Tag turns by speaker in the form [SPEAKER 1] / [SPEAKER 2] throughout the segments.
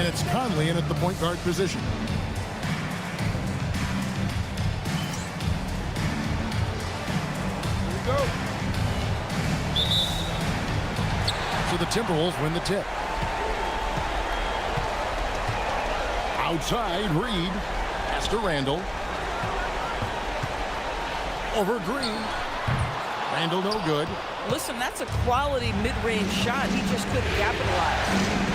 [SPEAKER 1] And it's Conley in at the point guard position. Here we go. So the Timberwolves win the tip. Outside, Reed. Pass to Randall. Over Green. Randall no good.
[SPEAKER 2] Listen, that's a quality mid-range shot. He just couldn't capitalize.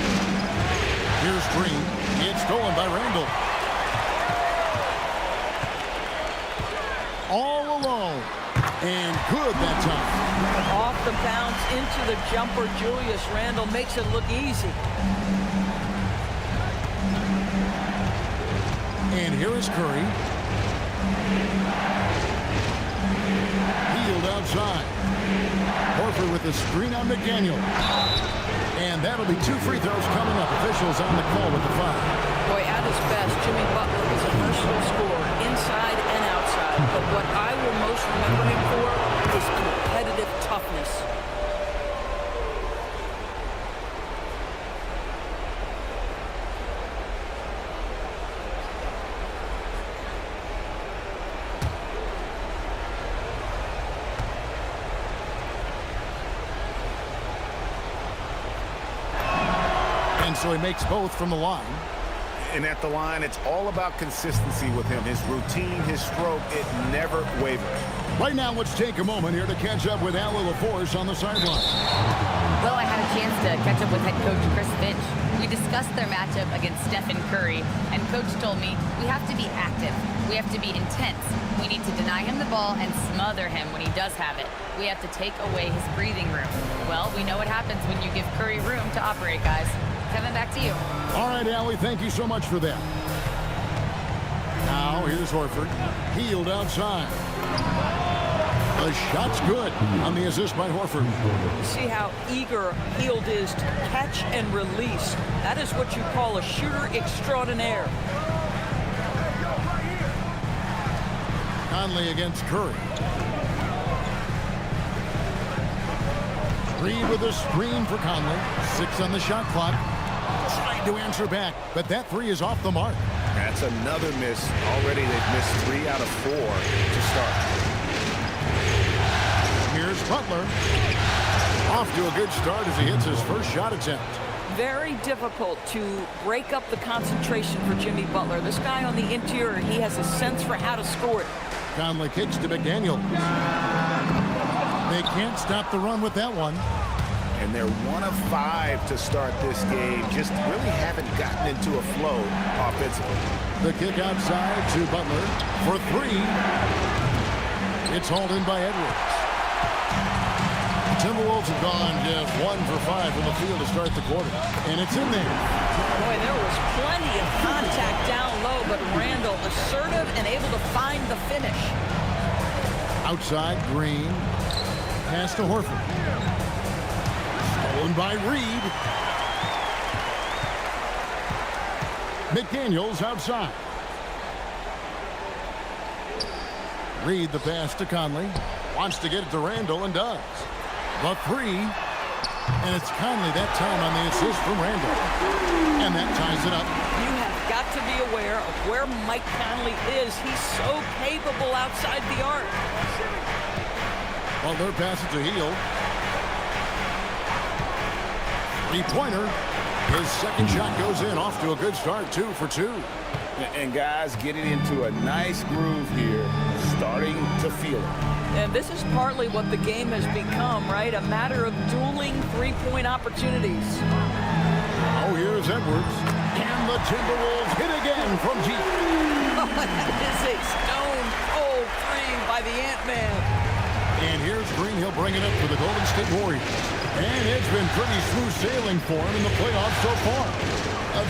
[SPEAKER 1] Here's Green. It's stolen by Randall. All alone. And good that time.
[SPEAKER 2] Off the bounce into the jumper. Julius Randle makes it look easy.
[SPEAKER 1] And here is Curry. Healed outside. Horford with the screen on McDaniel. And that'll be 2 free throws coming up. Officials on the call with the foul.
[SPEAKER 2] Boy, at his best, Jimmy Butler is a versatile scorer, inside and outside. But what I will most remember him for is competitive toughness.
[SPEAKER 1] So he makes both from the line.
[SPEAKER 3] And at the line, it's all about consistency with him. His routine, his stroke, it never wavers.
[SPEAKER 1] Right now, let's take a moment here to catch up with Al LaForce on the sideline.
[SPEAKER 4] Well, I had a chance to catch up with head coach Chris Finch. We discussed their matchup against Steph and Curry, and coach told me we have to be active. We have to be intense. We need to deny him the ball and smother him when he does have it. We have to take away his breathing room. Well, we know what happens when you give Curry room to operate, guys. Kevin, back to you.
[SPEAKER 1] All right, Allie, thank you so much for that. Now, here's Horford. Healed outside. The shot's good on the assist by Horford.
[SPEAKER 2] See how eager Hield is to catch and release. That is what you call a shooter extraordinaire.
[SPEAKER 1] Conley against Curry. Reed with a screen for Conley. 6 on the shot clock. Trying to answer back, but that 3 is off the mark.
[SPEAKER 3] That's another miss. Already they've missed 3 out of 4 to start.
[SPEAKER 1] Here's Butler. Off to a good start as he hits his first shot attempt.
[SPEAKER 2] Very difficult to break up the concentration for Jimmy Butler. This guy on the interior, he has a sense for how to score it.
[SPEAKER 1] Conley kicks to McDaniel. They can't stop the run with that one.
[SPEAKER 3] And they're 1 of 5 to start this game. Just really haven't gotten into a flow offensively.
[SPEAKER 1] The kick outside to Butler for 3. It's hauled in by Edwards. The Timberwolves have gone just 1 for 5 from the field to start the quarter. And it's in there.
[SPEAKER 2] Boy, there was plenty of contact down low, but Randall assertive and able to find the finish.
[SPEAKER 1] Outside, Green. Pass to Horford. Stolen by Reed. McDaniels outside. Reed the pass to Conley. Wants to get it to Randall and does. The 3. And it's Conley that time on the assist from Randall. And that ties it up.
[SPEAKER 2] You have got to be aware of where Mike Conley is. He's so capable outside the arc.
[SPEAKER 1] Butler passes to Hield. 3-pointer. His second shot goes in. Off to a good start. 2 for 2.
[SPEAKER 3] And guys getting into a nice groove here. Starting to feel it.
[SPEAKER 2] And this is partly what the game has become, right? A matter of dueling three-point opportunities.
[SPEAKER 1] Oh, here's Edwards. And the Timberwolves hit again from deep.
[SPEAKER 2] Oh, that is a stone-cold 3 by the Ant-Man.
[SPEAKER 1] And here's Green. He'll bring it up for the Golden State Warriors. And it's been pretty smooth sailing for him in the playoffs so far.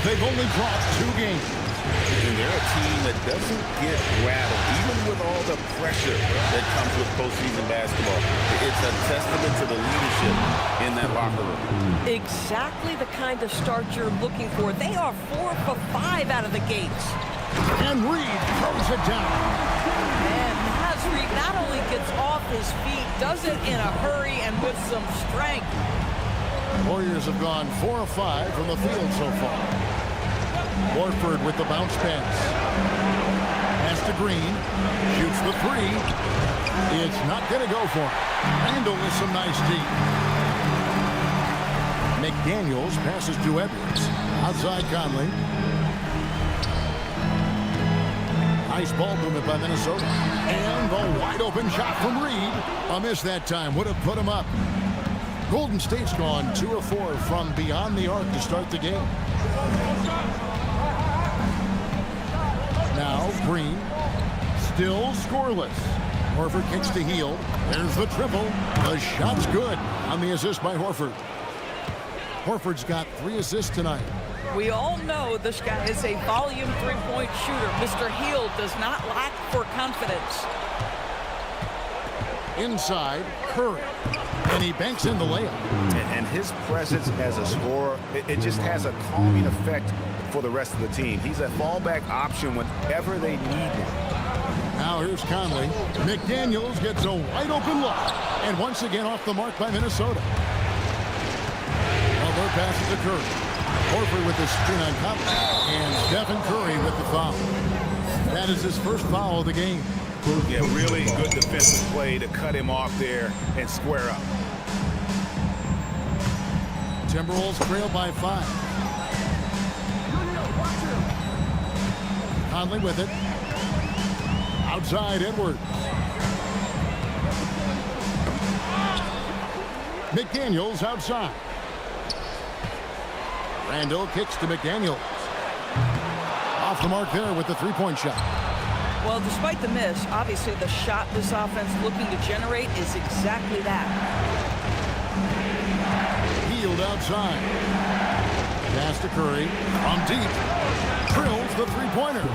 [SPEAKER 1] They've only dropped 2 games.
[SPEAKER 3] And they're a team that doesn't get rattled, even with all the pressure that comes with postseason basketball. It's a testament to the leadership in that locker room.
[SPEAKER 2] Exactly the kind of start you're looking for. They are 4 for 5 out of the gates.
[SPEAKER 1] And Reed throws it down.
[SPEAKER 2] And Naz Reed not only gets off his feet, does it in a hurry and with some strength.
[SPEAKER 1] Warriors have gone 4 of 5 from the field so far. Horford with the bounce pass. Pass to Green. Shoots the three. It's not going to go for him. Randall with some nice deep. McDaniels passes to Edwards. Outside Conley. Nice ball movement by Minnesota. And the wide open shot from Reed. A miss that time. Would have put him up. Golden State's gone 2 of 4 from beyond the arc to start the game. Now Green. Still scoreless. Horford kicks to Hield. There's the triple. The shot's good on the assist by Horford. Horford's got 3 assists tonight.
[SPEAKER 2] We all know this guy is a volume three-point shooter. Mr. Hield does not lack for confidence.
[SPEAKER 1] Inside, Curry. And he banks in the layup.
[SPEAKER 5] And his presence as a scorer, it just has a calming effect for the rest of the team. He's a fallback option whenever they need him.
[SPEAKER 1] Now here's Conley. McDaniels gets a wide open look. And once again off the mark by Minnesota. Butler passes to Curry. Horford with the screen on Conley. And Stephen Curry with the foul. That is his first foul of the game.
[SPEAKER 5] Yeah, really good defensive play to cut him off there and square up.
[SPEAKER 1] Timberwolves trail by 5. Conley with it. Outside Edwards. McDaniels outside. Randall kicks to McDaniels. Off the mark there with the three-point shot.
[SPEAKER 2] Well, despite the miss, obviously the shot this offense looking to generate is exactly that.
[SPEAKER 1] Hield outside. Pass to Curry. From deep. Drills the three-pointer.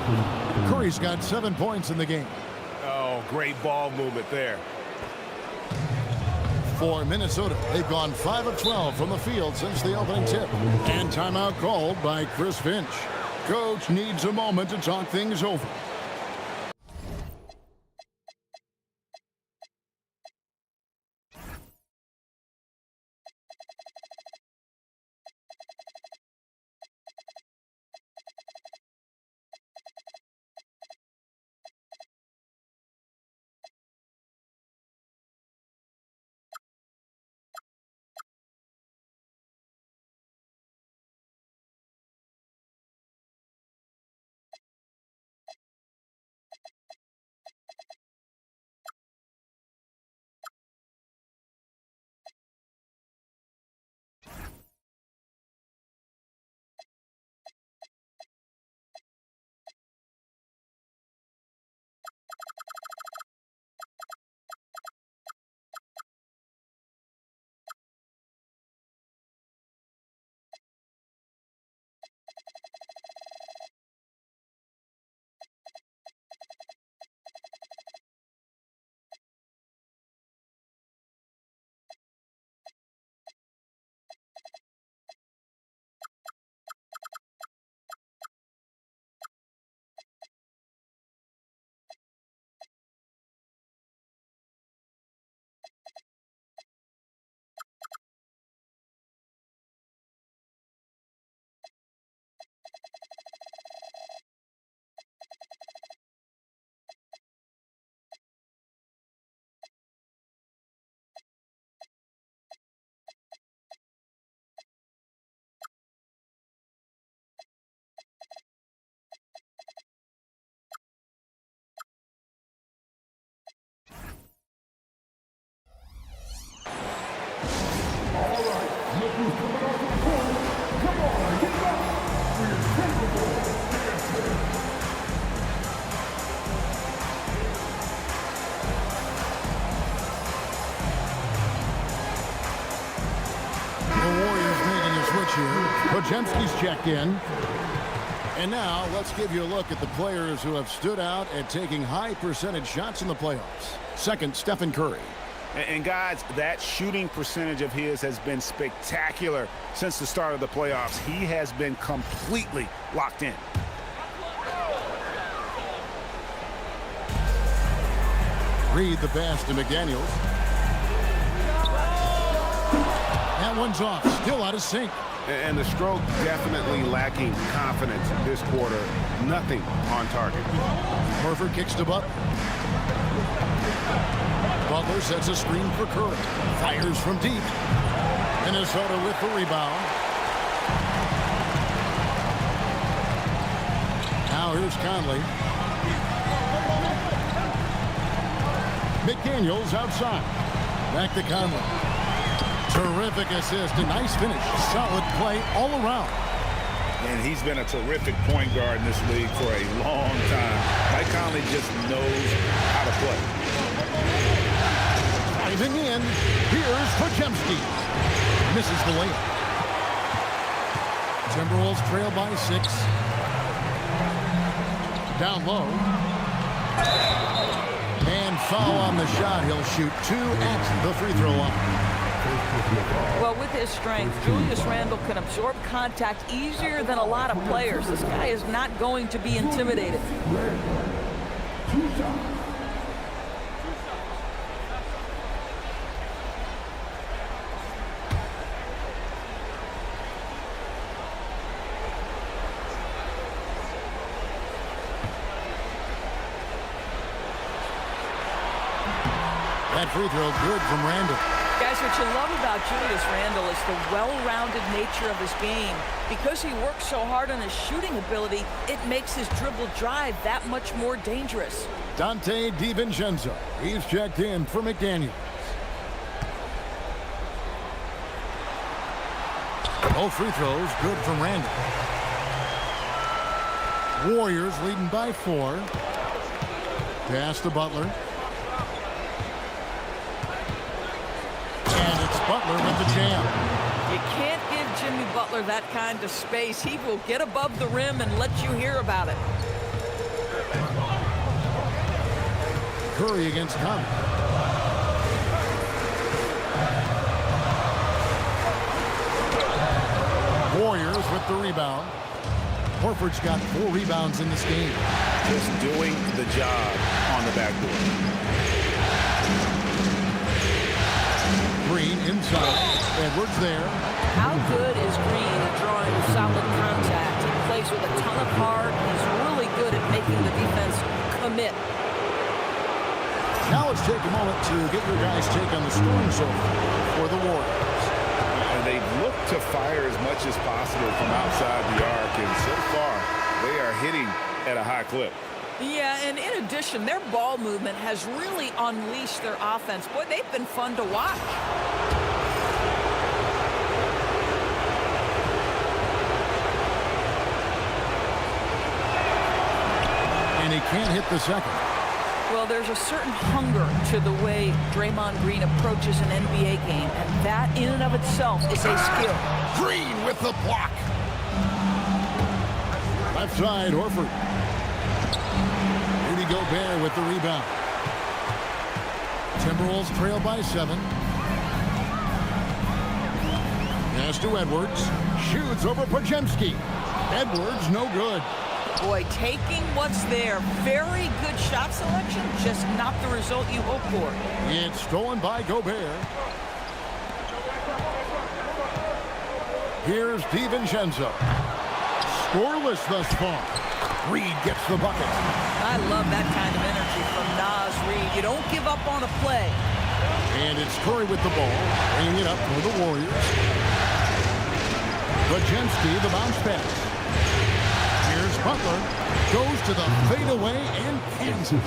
[SPEAKER 1] Curry's got 7 points in the game.
[SPEAKER 5] Oh, great ball movement there.
[SPEAKER 1] For Minnesota, they've gone 5 of 12 from the field since the opening tip. And timeout called by Chris Finch. Coach needs a moment to talk things over. Podziemski's checked in. And now let's give you a look at the players who have stood out at taking high percentage shots in the playoffs. Second, Stephen Curry.
[SPEAKER 5] And guys, that shooting percentage of his has been spectacular since the start of the playoffs. He has been completely locked in.
[SPEAKER 1] Reed the pass to McDaniels. That one's off. Still out of sync.
[SPEAKER 5] And the stroke definitely lacking confidence this quarter. Nothing on target.
[SPEAKER 1] Horford kicks to Butler. Butler sets a screen for Curry. Fires from deep. Minnesota with the rebound. Now here's Conley. McDaniels outside. Back to Conley. Terrific assist. A nice finish. Solid play all around.
[SPEAKER 5] And he's been a terrific point guard in this league for a long time. Mike Conley just knows how to play.
[SPEAKER 1] Driving in. Here's Podziemski. Misses the layup. Timberwolves trail by 6. Down low. And foul on the shot. He'll shoot 2 at the free throw line.
[SPEAKER 2] Well, with his strength, Julius Randle can absorb contact easier than a lot of players. This guy is not going to be intimidated.
[SPEAKER 1] That free throw good from Randle.
[SPEAKER 2] Guys, what you love about Julius Randle is the well-rounded nature of his game. Because he works so hard on his shooting ability, it makes his dribble drive that much more dangerous.
[SPEAKER 1] Dante DiVincenzo. He's checked in for McDaniels. Both free throws good from Randle. Warriors leading by 4. Pass to Butler. Butler with the jam.
[SPEAKER 2] You can't give Jimmy Butler that kind of space. He will get above the rim and let you hear about it.
[SPEAKER 1] Curry against Conley. Warriors with the rebound. Horford's got 4 rebounds in this game.
[SPEAKER 5] Just doing the job on the backboard.
[SPEAKER 1] Green inside. Edwards there.
[SPEAKER 2] How good is Green at drawing solid contact? He plays with a ton of heart. He's really good at making the defense commit.
[SPEAKER 1] Now let's take a moment to get your guys' take on the scoring so far for the Warriors.
[SPEAKER 5] And they've looked to fire as much as possible from outside the arc, and so far they are hitting at a high clip.
[SPEAKER 2] Yeah, and in addition, their ball movement has really unleashed their offense. Boy, they've been fun to watch.
[SPEAKER 1] And he can't hit the second.
[SPEAKER 2] Well, there's a certain hunger to the way Draymond Green approaches an NBA game, and that in and of itself is a skill.
[SPEAKER 1] Green with the block. Left side, Horford. Rudy Gobert with the rebound. Timberwolves trail by 7. Pass to Edwards. Shoots over Podziemski. Edwards, no good.
[SPEAKER 2] Boy, taking what's there. Very good shot selection, just not the result you hope for.
[SPEAKER 1] It's stolen by Gobert. Here's DiVincenzo. Scoreless thus far. Reed gets the bucket.
[SPEAKER 2] I love that kind of energy from Naz Reid. You don't give up on a play.
[SPEAKER 1] And it's Curry with the ball, bringing it up for the Warriors. Podziemski, the bounce pass. Here's Butler. Goes to the fadeaway and cans it.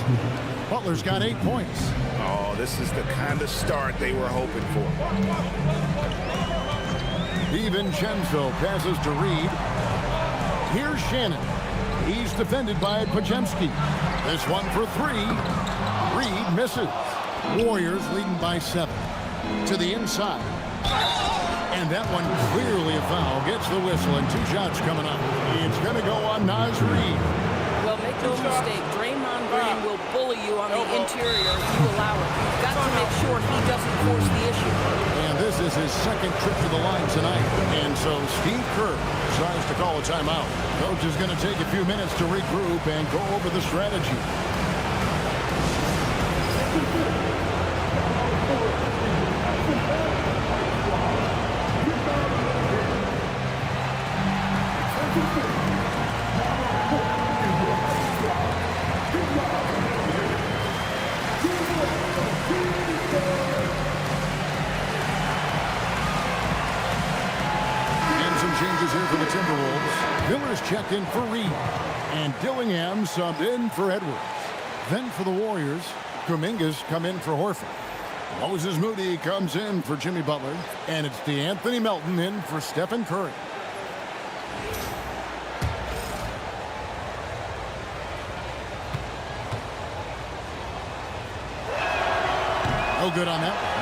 [SPEAKER 1] Butler's got 8 points.
[SPEAKER 5] Oh, this is the kind of start they were hoping for.
[SPEAKER 1] DiVincenzo passes to Reed. Here's Shannon. He's defended by Podziemski. This one for 3. Reed misses. Warriors leading by 7. To the inside. And that one clearly a foul. Gets the whistle and 2 shots coming up. It's going to go on Naz Reid.
[SPEAKER 2] Well, make no mistake, Draymond Green will bully you on the interior if you allow it. You've got to make sure he doesn't force the issue.
[SPEAKER 1] And this is his second trip to the line tonight. And so Steve Kerr tries to call a timeout. Coach is going to take a few minutes to regroup and go over the strategy. Timberwolves, Miller's checked in for Reed. And Dillingham subbed in for Edwards. Then for the Warriors, Kuminga's come in for Horford. Moses Moody comes in for Jimmy Butler. And it's Anthony Melton in for Stephen Curry. No good on that one.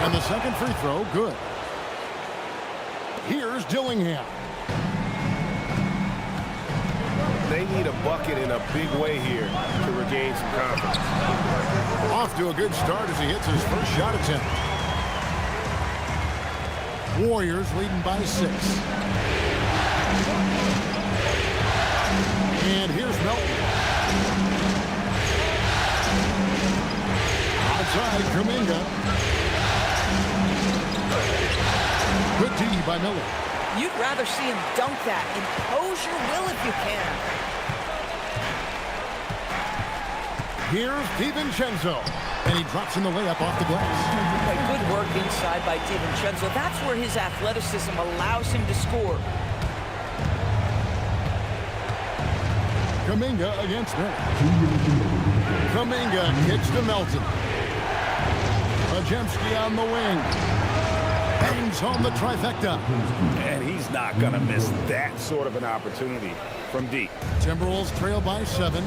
[SPEAKER 1] And the second free throw, good. Here's Dillingham.
[SPEAKER 5] They need a bucket in a big way here to regain some confidence.
[SPEAKER 1] Off to a good start as he hits his first shot attempt. Warriors leading by 6. And here's Melton. Outside, Kuminga. Good D by Miller.
[SPEAKER 2] You'd rather see him dunk that. Impose your will if you can.
[SPEAKER 1] Here's DiVincenzo. And he drops in the layup off the glass.
[SPEAKER 2] Good work inside by DiVincenzo. That's where his athleticism allows him to score.
[SPEAKER 1] Kuminga against Miller. Kuminga kicks to Melton. Ajemski on the wing. Bangs home the trifecta.
[SPEAKER 5] And he's not going to miss that sort of an opportunity from deep.
[SPEAKER 1] Timberwolves trail by 7.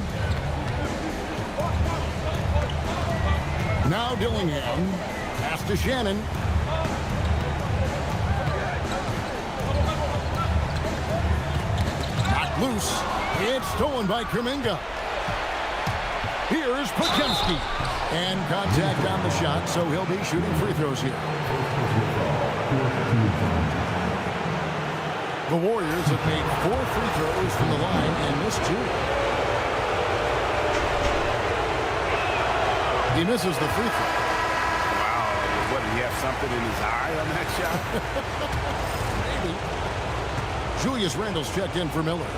[SPEAKER 1] Now Dillingham. Pass to Shannon. Knocked loose. It's stolen by Kuminga. Here's Podziemski. And contact on the shot, so he'll be shooting free throws here. The Warriors have made 4 free throws from the line and missed 2. He misses the free throw.
[SPEAKER 5] Wow, what, did he have something in his eye on that shot?
[SPEAKER 1] Maybe. Julius Randle's checked in for Miller.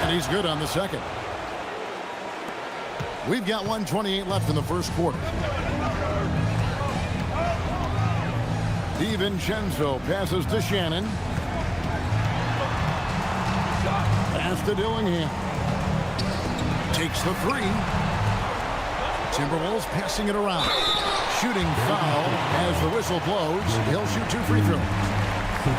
[SPEAKER 1] And he's good on the second. We've got 1:28 left in the first quarter. DiVincenzo passes to Shannon. Pass to Dillingham. Takes the 3. Timberwolves passing it around. Shooting foul as the whistle blows. He'll shoot 2 free throws.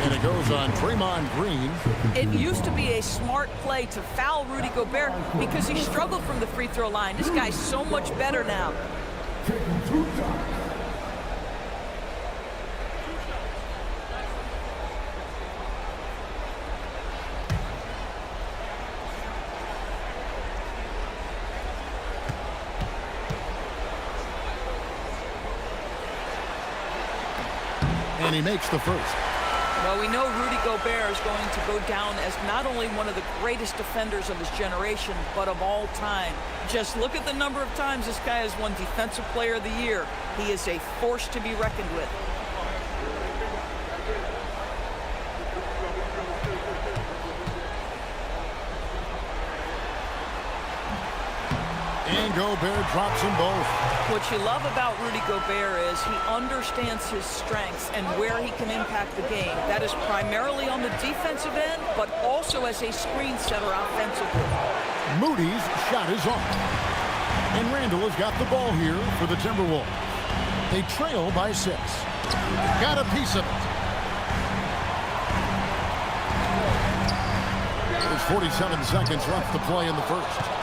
[SPEAKER 1] And it goes on Draymond Green.
[SPEAKER 2] It used to be a smart play to foul Rudy Gobert because he struggled from the free throw line. This guy's so much better now.
[SPEAKER 1] And he makes the first.
[SPEAKER 2] Well, we know Rudy Gobert is going to go down as not only one of the greatest defenders of his generation, but of all time. Just look at the number of times this guy has won Defensive Player of the Year. He is a force to be reckoned with.
[SPEAKER 1] And Gobert drops them both.
[SPEAKER 2] What you love about Rudy Gobert is he understands his strengths and where he can impact the game. That is primarily on the defensive end, but also as a screen setter offensively.
[SPEAKER 1] Moody's shot is off. And Randle has got the ball here for the Timberwolves. They trail by 6. Got a piece of it. There's 47 seconds left to play in the first.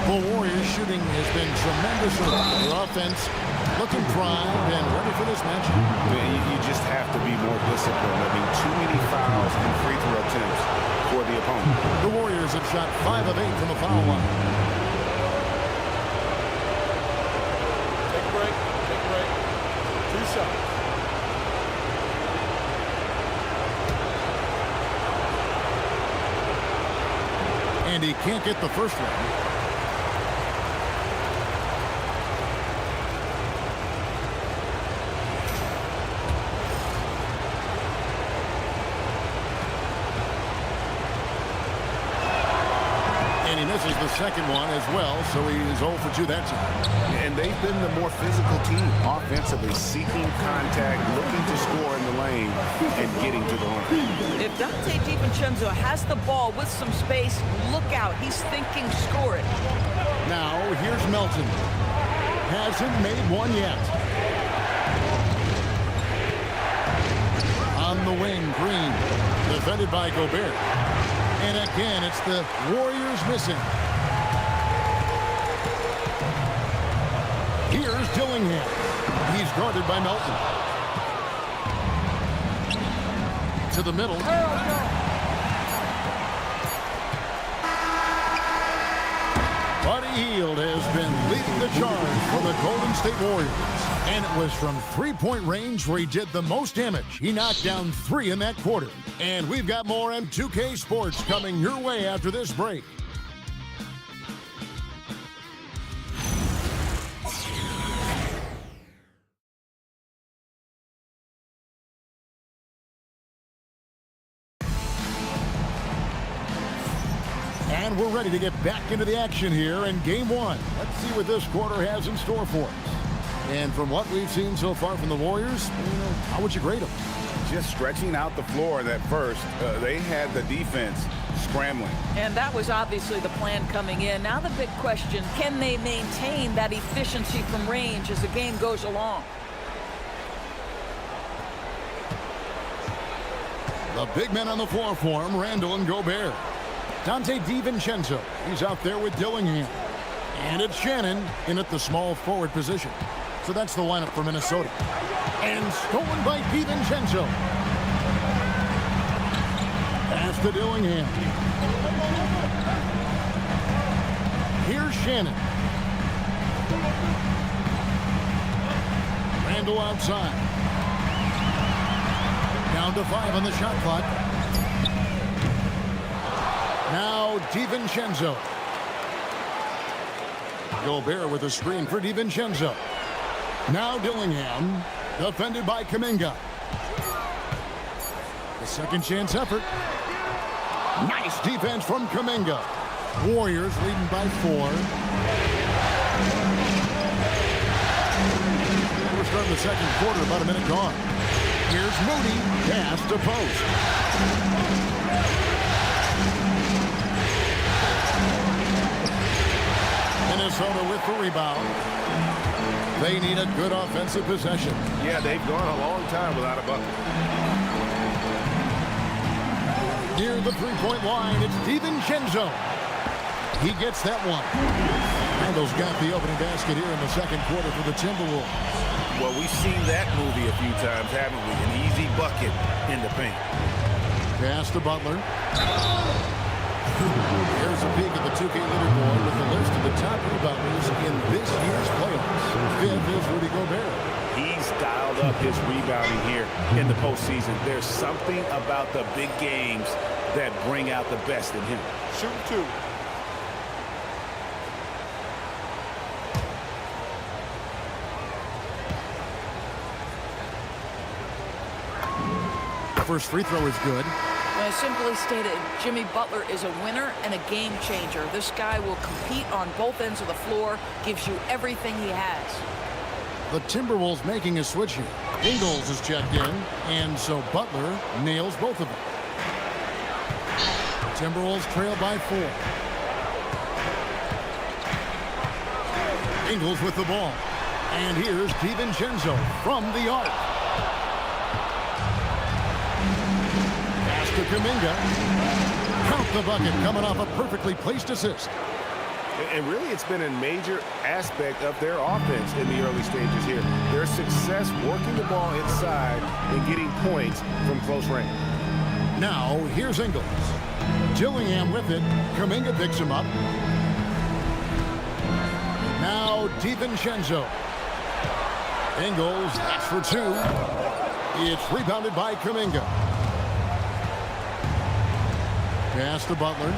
[SPEAKER 1] The Warriors shooting has been tremendous. Their offense looking primed and ready for this matchup.
[SPEAKER 5] You just have to be more disciplined. I mean, too many fouls and free throw attempts for the opponent.
[SPEAKER 1] The Warriors have shot 5 of 8 from the foul line.
[SPEAKER 6] Take a break. Take a break. 2 shots.
[SPEAKER 1] And he can't get the first one. mean, this is the second one as well, so he's 0 for 2 that time.
[SPEAKER 5] And they've been the more physical team offensively, seeking contact, looking to score in the lane, and getting to the line.
[SPEAKER 2] If Dante DiVincenzo has the ball with some space, look out. He's thinking score it.
[SPEAKER 1] Now, here's Melton. Hasn't made one yet. On the wing, Green. Defended by Gobert. And again, it's the Warriors missing. Here's Dillingham. He's guarded by Melton. To the middle. Buddy Hield has been leading the charge for the Golden State Warriors. And it was from three-point range where he did the most damage. He knocked down 3 in that quarter. And we've got more M2K Sports coming your way after this break. And we're ready to get back into the action here in Game 1. Let's see what this quarter has in store for us. And from what we've seen so far from the Warriors, how would you grade them?
[SPEAKER 5] Just stretching out the floor in that first. They had the defense scrambling.
[SPEAKER 2] And that was obviously the plan coming in. Now the big question, can they maintain that efficiency from range as the game goes along?
[SPEAKER 1] The big men on the floor for him, Randall and Gobert. Dante DiVincenzo, he's out there with Dillingham. And it's Shannon in at the small forward position. So that's the lineup for Minnesota. And stolen by DiVincenzo. Pass to Dillingham. Here's Shannon. Randall outside. Down to 5 on the shot clock. Now DiVincenzo. Gobert with a screen for DiVincenzo. Now Dillingham, defended by Kuminga. The second chance effort. Nice defense from Kuminga. Warriors leading by 4. We're starting the second quarter, about a minute gone. Here's Moody, pass to post. Minnesota with the rebound. They need a good offensive possession.
[SPEAKER 5] Yeah, they've gone a long time without a bucket.
[SPEAKER 1] Near the three-point line, it's DiVincenzo. He gets that one. Randall's got the opening basket here in the second quarter for the Timberwolves.
[SPEAKER 5] Well, we've seen that movie a few times, haven't we? An easy bucket in the paint.
[SPEAKER 1] Pass to Butler. Here's a peek at the 2K leaderboard with the list of the top rebounders in this year's playoffs. 5th is Rudy Gobert.
[SPEAKER 5] He's dialed up his rebounding here in the postseason. There's something about the big games that bring out the best in him.
[SPEAKER 6] Shoot 2.
[SPEAKER 1] First free throw is good.
[SPEAKER 2] Simply stated, Jimmy Butler is a winner and a game changer. This guy will compete on both ends of the floor, gives you everything he has.
[SPEAKER 1] The Timberwolves making a switch here. Ingles is checked in, and so Butler nails both of them. Timberwolves trail by 4. Ingles with the ball. And here's DiVincenzo from the arc. To Kuminga. Count the bucket coming off a perfectly placed assist.
[SPEAKER 5] And really, it's been a major aspect of their offense in the early stages here. Their success working the ball inside and getting points from close range.
[SPEAKER 1] Now, here's Ingles. Dillingham with it. Kuminga picks him up. Now, DiVincenzo. Ingles, that's for 2. It's rebounded by Kuminga. Pass to Butler.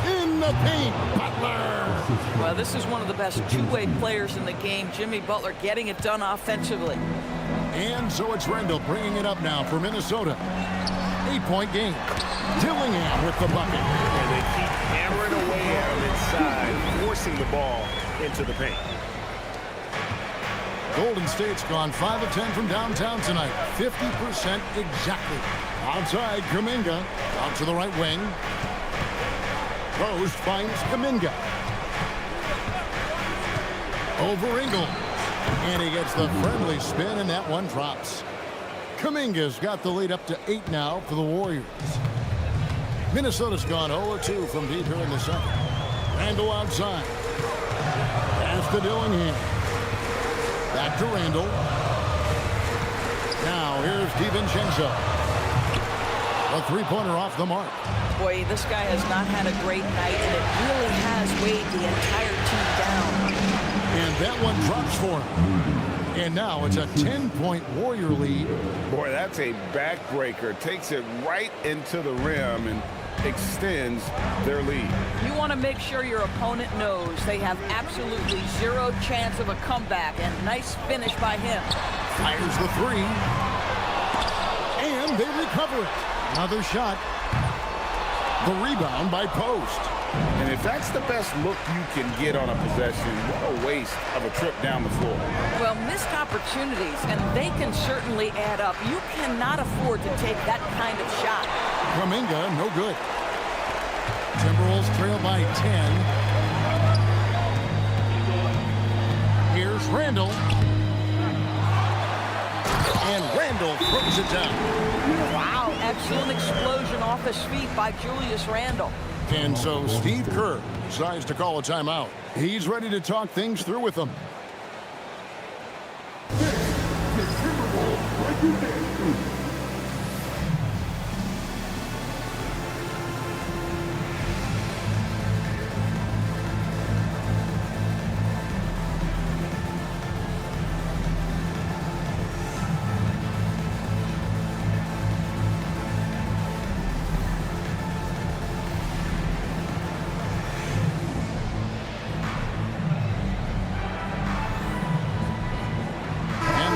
[SPEAKER 1] In the paint, Butler!
[SPEAKER 2] Well, this is one of the best two-way players in the game. Jimmy Butler getting it done offensively.
[SPEAKER 1] And so it's Randall bringing it up now for Minnesota. 8-point game. Dillingham with the bucket.
[SPEAKER 5] And they keep hammering away at him inside, forcing the ball into the paint.
[SPEAKER 1] Golden State's gone 5 of 10 from downtown tonight. 50% exactly. Outside, Kuminga. Out to the right wing. Post finds Kuminga. Over Ingles. And he gets the friendly spin, and that one drops. Kuminga's got the lead up to 8 now for the Warriors. Minnesota's gone 0-2 from deep here in the second. Randall outside. Pass to Dillingham. Back to Randall. Now here's DiVincenzo. A three-pointer off the mark.
[SPEAKER 2] Boy, this guy has not had a great night, and it really has weighed the entire team down.
[SPEAKER 1] And that one drops for him. And now it's a 10-point Warrior lead.
[SPEAKER 3] Boy, that's a backbreaker. Takes it right into the rim and extends their lead.
[SPEAKER 2] You want to make sure your opponent knows they have absolutely zero chance of a comeback, and nice finish by him.
[SPEAKER 1] Fires the three. And they recover it. Another shot. The rebound by Post.
[SPEAKER 3] And if that's the best look you can get on a possession, what a waste of a trip down the floor.
[SPEAKER 2] Well, missed opportunities, and they can certainly add up. You cannot afford to take that kind of shot.
[SPEAKER 1] Kuminga, no good. Timberwolves trail by 10. Here's Randall. And Randall throws it down.
[SPEAKER 2] Wow, excellent explosion off his feet by Julius Randle.
[SPEAKER 1] And so Steve Kerr decides to call a timeout. He's ready to talk things through with them.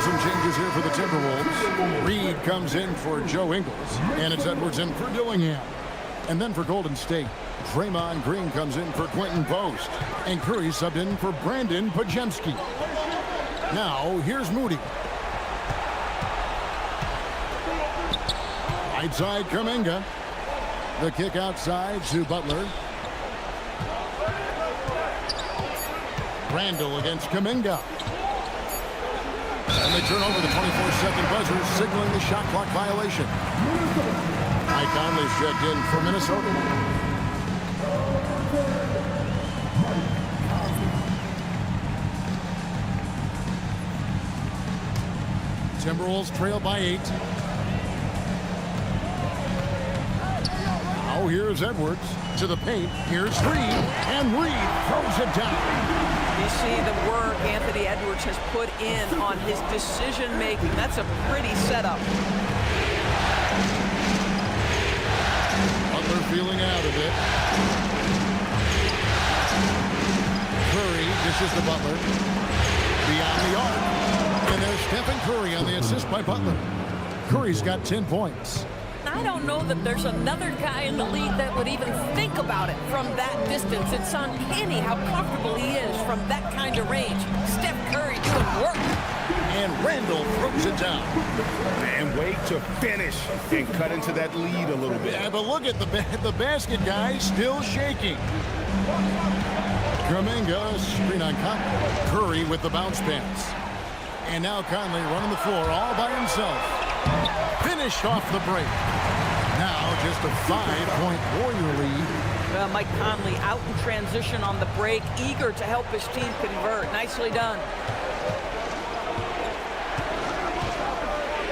[SPEAKER 1] Some changes here for the Timberwolves. Reed comes in for Joe Ingles, and it's Edwards in for Dillingham. And then for Golden State, Draymond Green comes in for Quentin Post, and Curry subbed in for Brandon Podziemski. Now, here's Moody. Right side, Kuminga. The kick outside to Butler. Randall against Kuminga. And they turn over the 24-second buzzer, signaling the shot clock violation. Mike Conley's checked in for Minnesota. Timberwolves trail by 8. Now here's Edwards to the paint. Here's Reed, and Reed throws it down.
[SPEAKER 2] You see the work Anthony Edwards has put in on his decision-making. That's a pretty setup.
[SPEAKER 1] Butler feeling out of it. Curry dishes to Butler. Beyond the arc. And there's Stephen Curry on the assist by Butler. Curry's got 10 points.
[SPEAKER 2] I don't know that there's another guy in the league that would even think about it from that distance. It's uncanny how comfortable he is from that kind of range. Steph Curry doing work.
[SPEAKER 1] And Randall throws it down.
[SPEAKER 5] And wait to finish and cut into that lead a little bit.
[SPEAKER 1] Yeah, but look at the basket guy still shaking. Kuminga, screen on Conley. Curry with the bounce pass. And now Conley running the floor all by himself. Finished off the break. Now just a 5-point Warrior lead.
[SPEAKER 2] Mike Conley out in transition on the break, eager to help his team convert. Nicely done.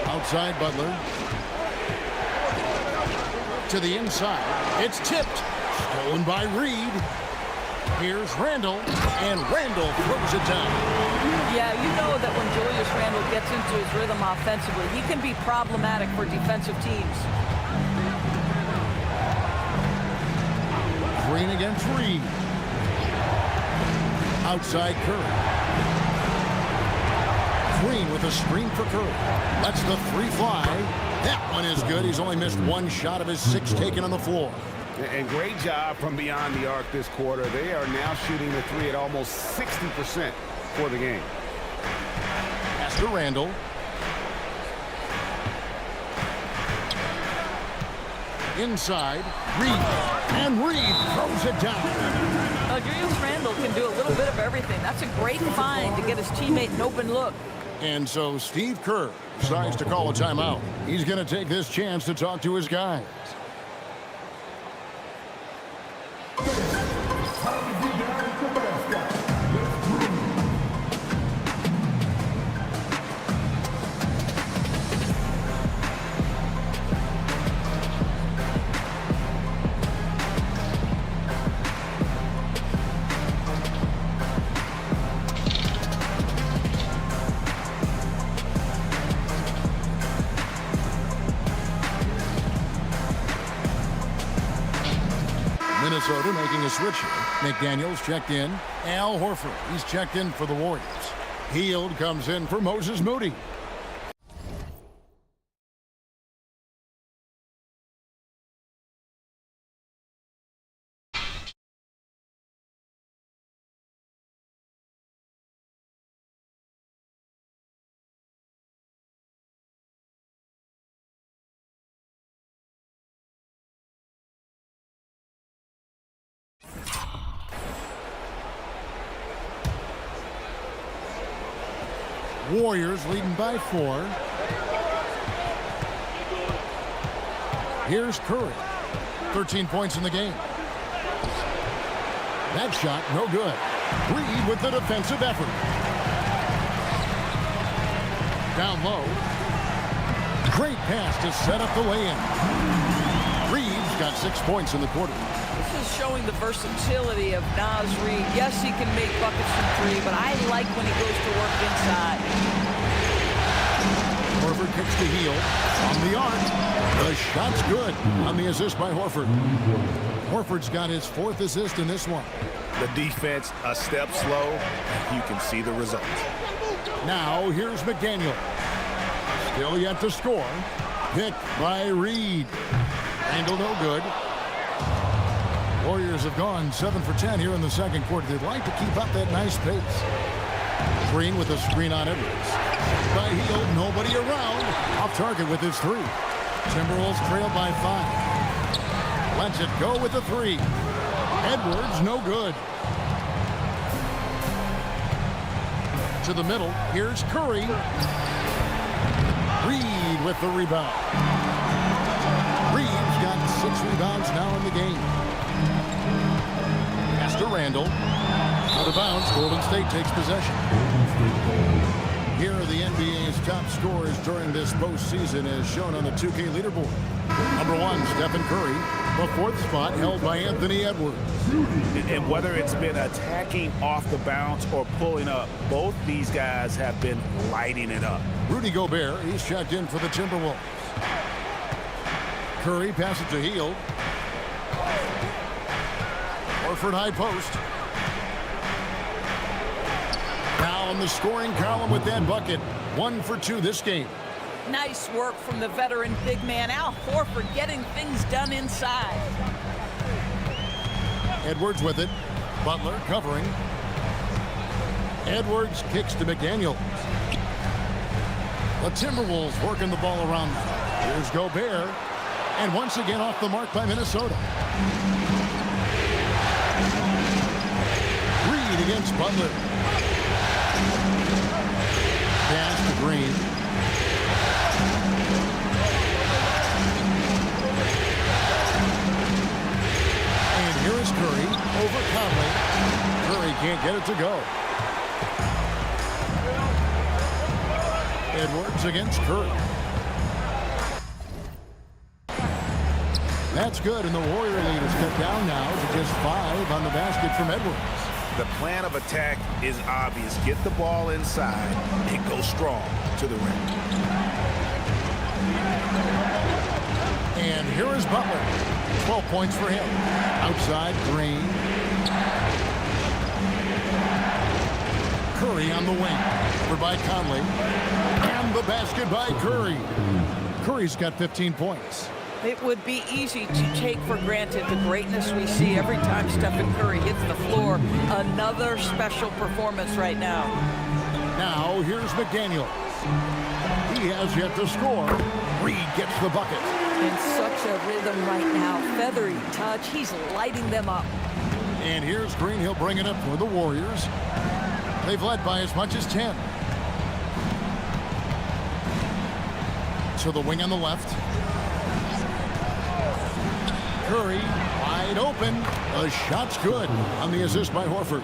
[SPEAKER 1] Outside Butler. To the inside. It's tipped. Stolen by Reed. Here's Randall, and Randall throws it down.
[SPEAKER 2] Yeah, you know that when Julius Randle gets into his rhythm offensively, he can be problematic for defensive teams.
[SPEAKER 1] Green against Reed. Outside Curry. Green with a screen for Curry. Lets the three fly. That one is good. He's only missed one shot of his 6 taken on the floor.
[SPEAKER 5] And great job from beyond the arc this quarter. They are now shooting the three at almost 60% for the game.
[SPEAKER 1] Pass to Randall. Inside, Reed. And Reed throws it down.
[SPEAKER 2] Julius Randle can do a little bit of everything. That's a great find to get his teammate an open look.
[SPEAKER 1] And so Steve Kerr decides to call a timeout. He's going to take this chance to talk to his guys. Minnesota making a switch here. McDaniels checked in. Al Horford, he's checked in for the Warriors. Hield comes in for Moses Moody. Warriors leading by 4. Here's Curry. 13 points in the game. That shot, no good. Reed with the defensive effort. Down low. Great pass to set up the lay-in. Reed's got 6 points in the quarter.
[SPEAKER 2] This is showing the versatility of Naz Reid. Yes, he can make buckets from 3, but I like when he goes to work inside.
[SPEAKER 1] Horford kicks to Hield. On the arc. The shot's good on the assist by Horford. Horford's got his 4th assist in this one.
[SPEAKER 5] The defense a step slow. You can see the results.
[SPEAKER 1] Now here's McDaniel. Still yet to score. Picked by Reed. Randall no good. Warriors have gone 7 for 10 here in the second quarter. They'd like to keep up that nice pace. Green with a screen on Edwards. By Hield, nobody around. Off target with his 3. Timberwolves trail by 5. Lets it go with the 3. Edwards no good. To the middle. Here's Curry. Reed with the rebound. Reed's got 6 rebounds now in the game. Pass to Randall. Out of bounds, Golden State takes possession. Here are the NBA's top scorers during this postseason as shown on the 2K leaderboard. Number 1, Stephen Curry. The 4th spot held by Anthony Edwards.
[SPEAKER 5] And whether it's been attacking off the bounce or pulling up, both these guys have been lighting it up.
[SPEAKER 1] Rudy Gobert, he's checked in for the Timberwolves. Curry passes to Hield. Horford high post. Down the scoring column with that bucket. 1 for 2 this game.
[SPEAKER 2] Nice work from the veteran big man Al Horford getting things done inside.
[SPEAKER 1] Edwards with it. Butler covering. Edwards kicks to McDaniels. The Timberwolves working the ball around now. Here's Gobert. And once again off the mark by Minnesota. Reed against Butler. Pass to Green. And here is Curry over Conley. Curry can't get it to go. Edwards against Curry. That's good, and the Warrior lead is cut down now to just 5 on the basket from Edwards.
[SPEAKER 5] The plan of attack is obvious. Get the ball inside and go strong to the rim.
[SPEAKER 1] And here is Butler. 12 points for him. Outside, Green. Curry Curry on the wing. Over by Conley. And the basket by Curry. Curry's got 15 points.
[SPEAKER 2] It would be easy to take for granted the greatness we see every time Stephen Curry hits the floor. Another special performance right now.
[SPEAKER 1] Now, here's McDaniel. He has yet to score. Reed gets the bucket.
[SPEAKER 2] In such a rhythm right now. Feathery touch. He's lighting them up.
[SPEAKER 1] And here's Green. He'll bring it up for the Warriors. They've led by as much as 10. To the wing on the left. Curry, wide open. The shot's good on the assist by Horford.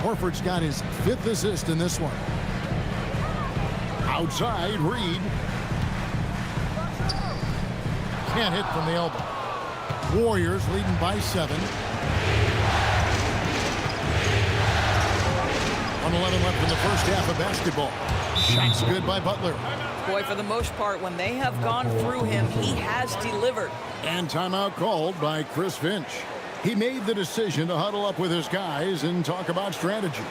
[SPEAKER 1] Horford's got his 5th assist in this one. Outside, Reed. Can't hit from the elbow. Warriors leading by 7. 1:11 left in the first half of basketball. Shots good by Butler.
[SPEAKER 2] Boy, for the most part, when they have gone through him, he has delivered.
[SPEAKER 1] And timeout called by Chris Finch. He made the decision to huddle up with his guys and talk about strategy.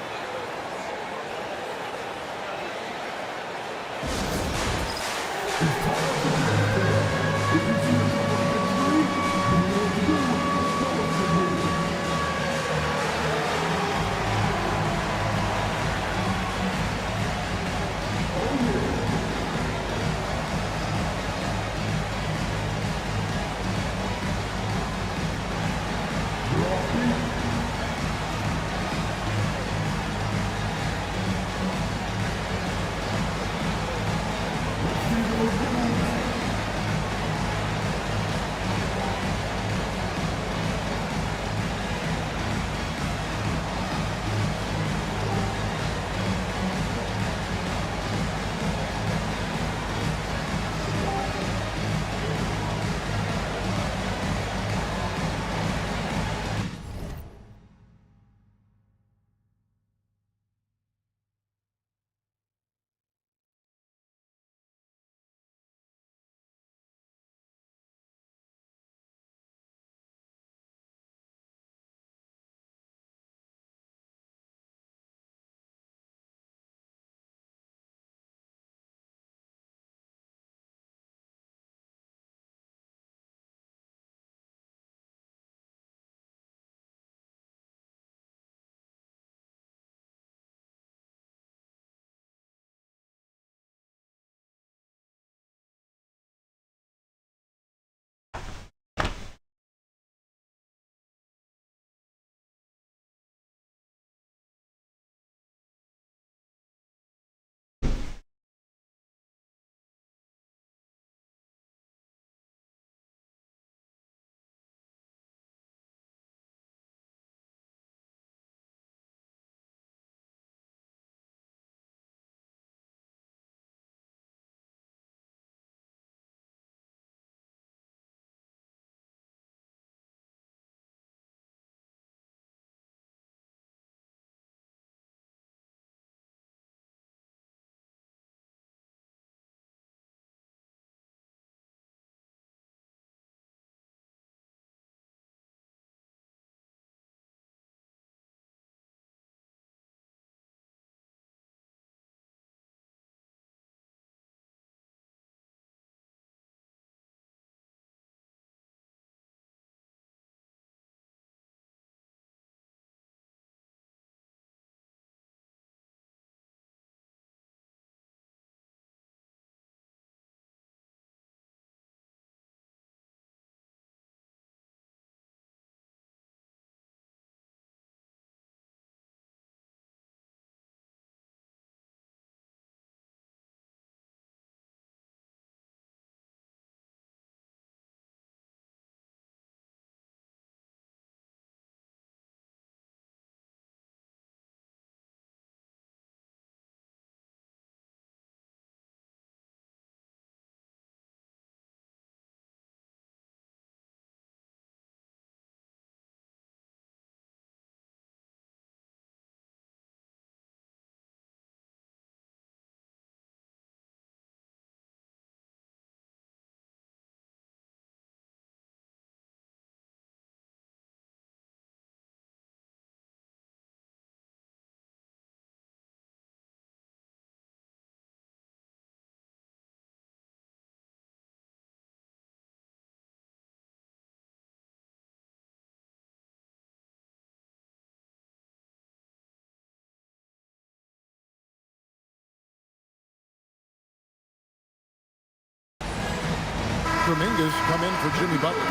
[SPEAKER 1] Kuminga's come in for Jimmy Butler.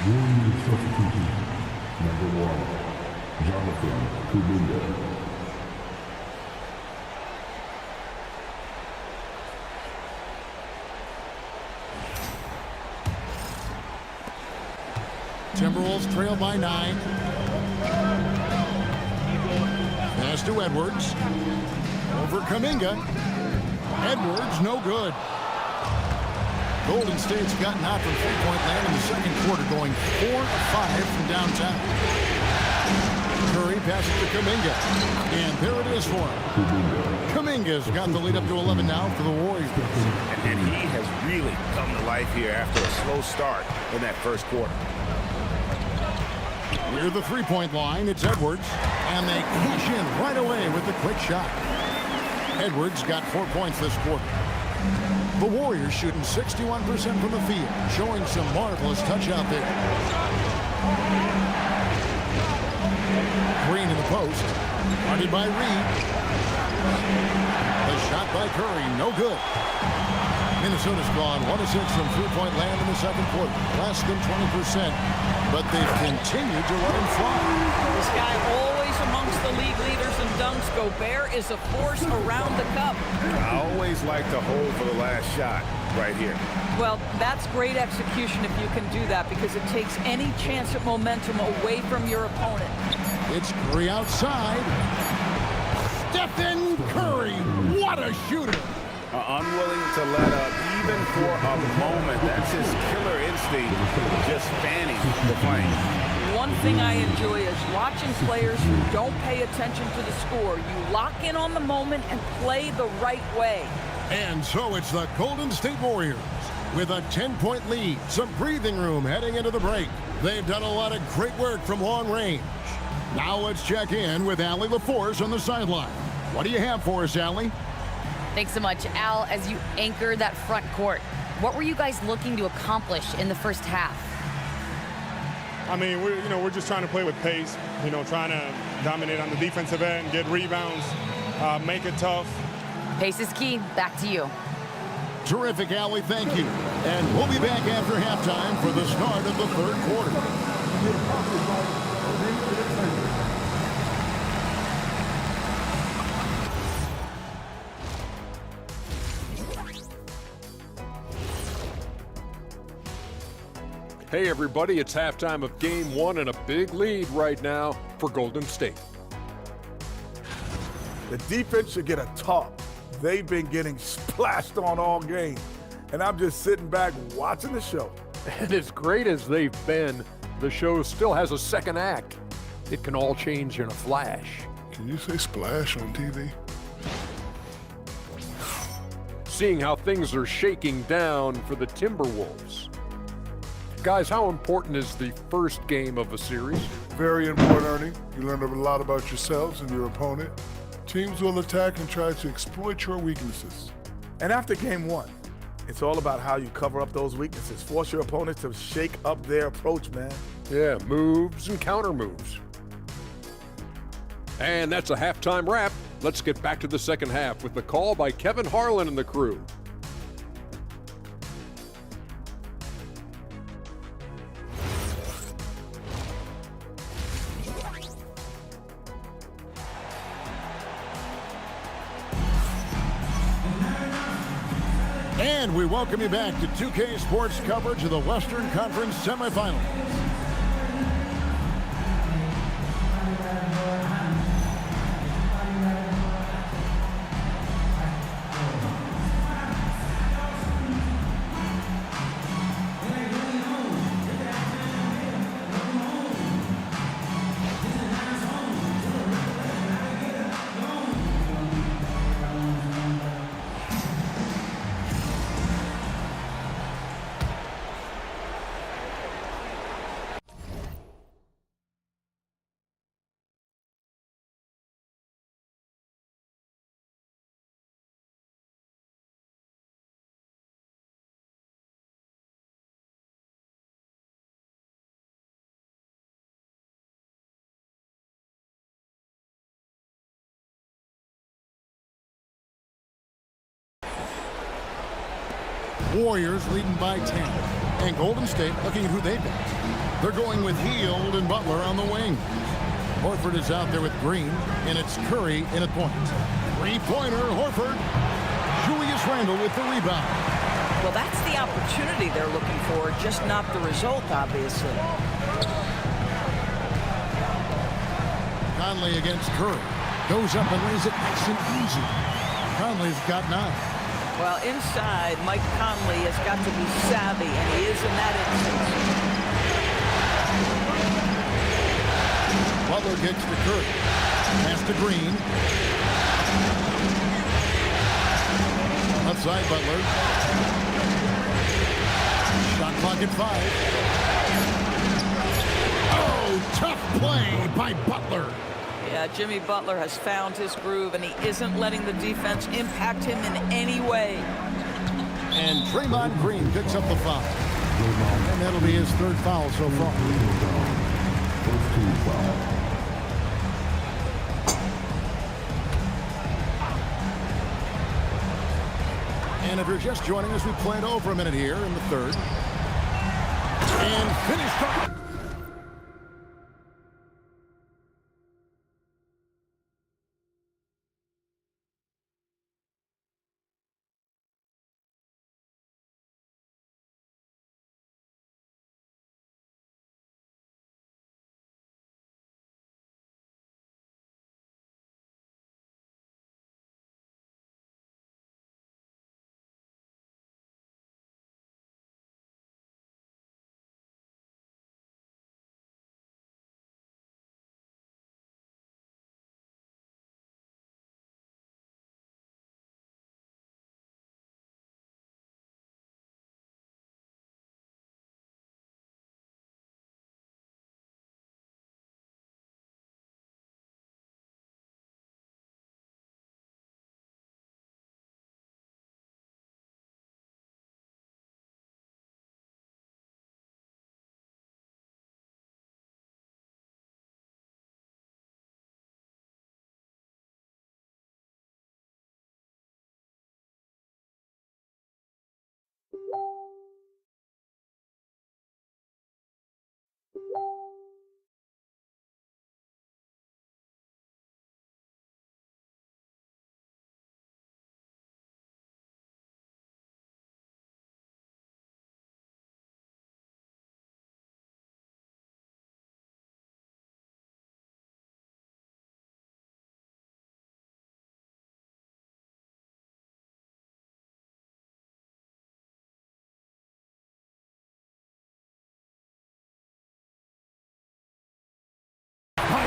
[SPEAKER 7] Warriors substitution. Number 1, Jonathan Kuminga.
[SPEAKER 1] Timberwolves trail by 9. Pass to Edwards. Over Kuminga. Edwards, no good. Golden State's gotten out from three-point land in the second quarter, going 4 of 5 from downtown. Curry passes to Kuminga. And there it is for him. Kuminga's got the lead up to 11 now for the Warriors.
[SPEAKER 5] And he has really come to life here after a slow start in that first quarter.
[SPEAKER 1] Near the three-point line, it's Edwards. And they cash in right away with the quick shot. Edwards got 4 points this quarter. The Warriors shooting 61% from the field, showing some marvelous touch out there. Green in the post. Guarded by Reed. The shot by Curry, no good. Minnesota's gone 1 of 6 from three-point land in the second quarter. Less than 20%. But they've continued to let him fly.
[SPEAKER 2] This guy always amongst the league leaders in dunks. Gobert is a force around the cup.
[SPEAKER 5] I always like to hold for the last shot right here.
[SPEAKER 2] Well, that's great execution if you can do that, because it takes any chance at momentum away from your opponent.
[SPEAKER 1] It's Curry outside. Stephen Curry, what a shooter.
[SPEAKER 5] Unwilling to let up even for a moment. That's his killer instinct, just fanning the flame.
[SPEAKER 2] One thing I enjoy is watching players who don't pay attention to the score. You lock in on the moment and play the right way.
[SPEAKER 1] And so it's the Golden State Warriors with a 10-point lead, some breathing room heading into the break. They've done a lot of great work from long range. Now let's check in with Allie LaForce on the sideline. What do you have for us, Allie?
[SPEAKER 4] Thanks so much, Al. As you anchor that front court, what were you guys looking to accomplish in the first half?
[SPEAKER 8] I mean, we're just trying to play with pace, trying to dominate on the defensive end, get rebounds, make it tough.
[SPEAKER 4] Pace is key. Back to you.
[SPEAKER 1] Terrific, Allie. Thank you. And we'll be back after halftime for the start of the third quarter.
[SPEAKER 9] Hey everybody, it's halftime of game 1 and a big lead right now for Golden State.
[SPEAKER 6] The defense should get a talk. They've been getting splashed on all game. And I'm just sitting back watching the show.
[SPEAKER 9] And as great as they've been, the show still has a second act. It can all change in a flash.
[SPEAKER 7] Can you say splash on TV?
[SPEAKER 9] Seeing how things are shaking down for the Timberwolves. Guys, how important is the first game of a series?
[SPEAKER 7] Very important, Ernie. You learn a lot about yourselves and your opponent. Teams will attack and try to exploit your weaknesses.
[SPEAKER 6] And after game 1, it's all about how you cover up those weaknesses. Force your opponent to shake up their approach, man.
[SPEAKER 9] Yeah, moves and counter moves. And that's a halftime wrap. Let's get back to the second half with the call by Kevin Harlan and the crew.
[SPEAKER 1] And we welcome you back to 2K Sports coverage of the Western Conference semifinals. Warriors leading by 10. And Golden State looking at who they've got. They're going with Hield and Butler on the wing. Horford is out there with Green, and it's Curry in at point. Three-pointer, Horford. Julius Randle with the rebound.
[SPEAKER 2] Well, that's the opportunity they're looking for, just not the result, obviously.
[SPEAKER 1] Conley against Curry. Goes up and lays it nice and easy. Conley's got 9.
[SPEAKER 2] Well, inside, Mike Conley has got to be savvy, and he is in that instance.
[SPEAKER 1] Butler gets to Curry. Pass to Green. Left side, Butler. Shot clock at 5. Oh, tough play by Butler.
[SPEAKER 2] Yeah, Jimmy Butler has found his groove, and he isn't letting the defense impact him in any way.
[SPEAKER 1] And Draymond Green picks up the foul. And that'll be his 3rd foul so far. And if you're just joining us, we played over a minute here in the 3rd. And finished up.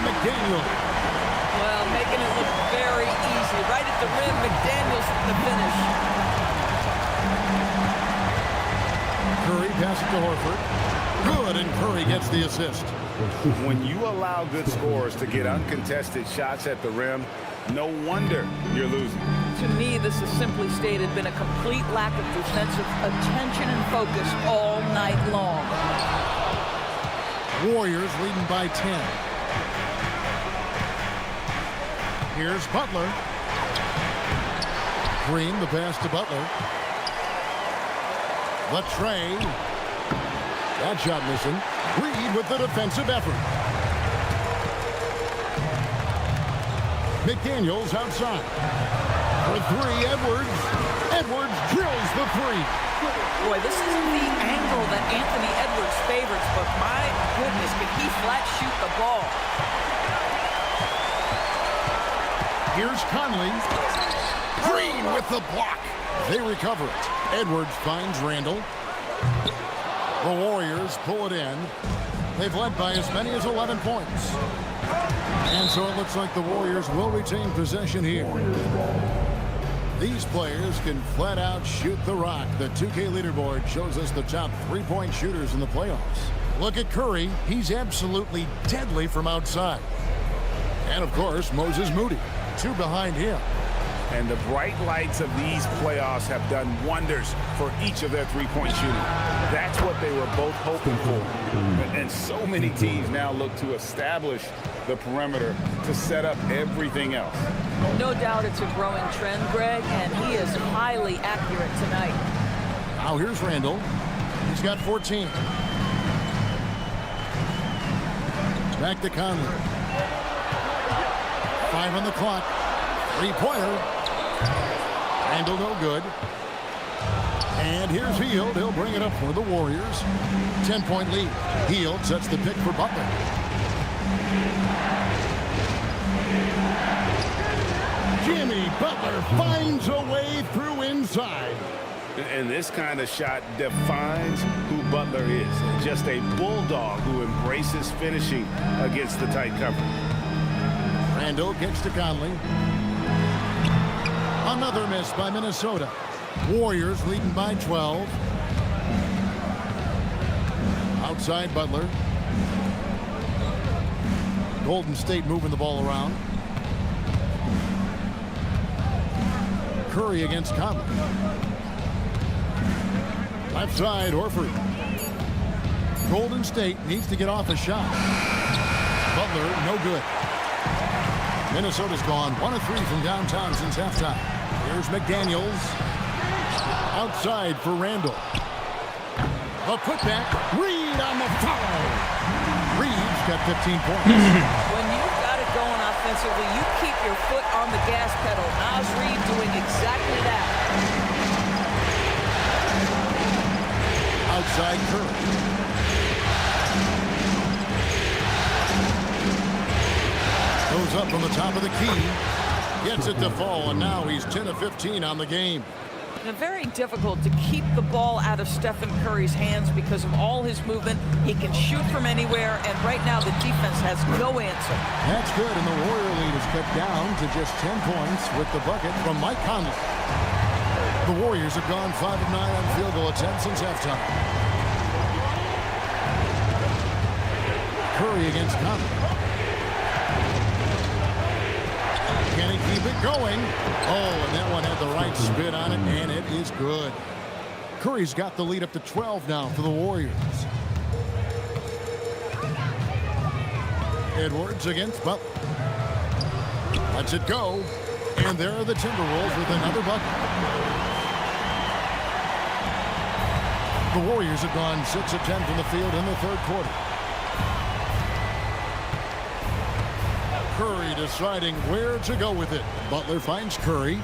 [SPEAKER 1] McDaniel.
[SPEAKER 2] Well, making it look very easy. Right at the rim, McDaniels the finish.
[SPEAKER 1] Curry passes to Horford. Good, and Curry gets the assist.
[SPEAKER 5] When you allow good scorers to get uncontested shots at the rim, no wonder you're losing.
[SPEAKER 2] To me, this has simply stated been a complete lack of defensive attention and focus all night long.
[SPEAKER 1] Warriors leading by 10. Here's Butler. Green, the pass to Butler. Latrey. That shot missing. Reed with the defensive effort. McDaniels outside. For 3, Edwards. Edwards drills the 3.
[SPEAKER 2] Boy, this isn't the angle that Anthony Edwards favors, but my goodness, can he flat shoot the ball.
[SPEAKER 1] Here's Conley. Green with the block. They recover it. Edwards finds Randle. The Warriors pull it in. They've led by as many as 11 points. And so it looks like the Warriors will retain possession here. These players can flat out shoot the rock. The 2K leaderboard shows us the top 3-point shooters in the playoffs. Look at Curry. He's absolutely deadly from outside. And of course, Moses Moody. 2 behind him.
[SPEAKER 5] And the bright lights of these playoffs have done wonders for each of their three-point shooting. That's what they were both hoping for. And so many teams now look to establish the perimeter to set up everything else.
[SPEAKER 2] No doubt it's a growing trend, Greg, and he is highly accurate tonight.
[SPEAKER 1] Now here's Randall. He's got 14. Back to Conley. 5 on the clock. 3-pointer. Randall no good. And here's Hield. He'll bring it up for the Warriors. 10-point lead. Hield sets the pick for Butler. Jimmy Butler finds a way through inside.
[SPEAKER 5] And this kind of shot defines who Butler is. Just a bulldog who embraces finishing against the tight cover.
[SPEAKER 1] Randall gets to Conley. Another miss by Minnesota. Warriors leading by 12. Outside Butler. Golden State moving the ball around. Curry against Conley. Left side, Horford. Golden State needs to get off a shot. Butler, no good. Minnesota's gone 1 of 3 from downtown since halftime. Here's McDaniels. Outside for Randall. A putback. Reed on the foul. Reed's got 15 points.
[SPEAKER 2] When you've got it going offensively, you keep your foot on the gas pedal. Naz Reid doing exactly that.
[SPEAKER 1] Outside Curry. Goes up from the top of the key. Gets it to fall, and now he's 10 of 15 on the game.
[SPEAKER 2] And very difficult to keep the ball out of Stephen Curry's hands because of all his movement. He can shoot from anywhere, and right now the defense has no answer.
[SPEAKER 1] That's good, and the Warrior lead is cut down to just 10 points with the bucket from Mike Conley. The Warriors have gone 5 of 9 on field goal attempts since halftime. Curry against Conley. Can he keep it going? Oh, and that one had the right spin on it, and it is good. Curry's got the lead up to 12 now for the Warriors. Edwards against Butler. Lets it go. And there are the Timberwolves with another bucket. The Warriors have gone 6 of 10 from the field in the third quarter. Curry deciding where to go with it. Butler finds Curry.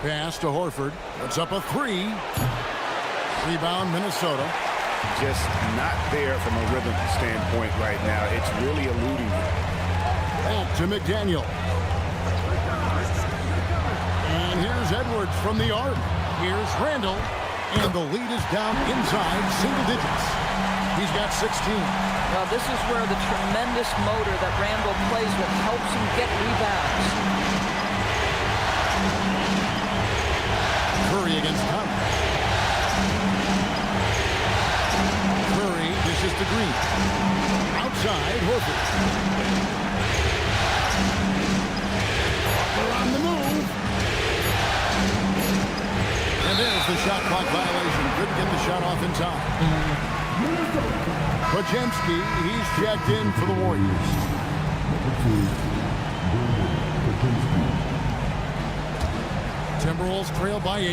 [SPEAKER 1] Pass to Horford. Puts up a 3. Rebound Minnesota.
[SPEAKER 5] Just not there from a rhythm standpoint right now. It's really eluding him.
[SPEAKER 1] Back to McDaniel. And here's Edwards from the arc. Here's Randall. And the lead is down inside single digits. He's got 16.
[SPEAKER 2] Well, this is where the tremendous motor that Randall plays with helps him get rebounds.
[SPEAKER 1] Curry against Conley. Curry dishes to Green. Outside, Horford. Butler on the move. And there's the shot clock violation. Couldn't get the shot off in time. Podziemski, he's checked in for the Warriors. Timberwolves trail by 8.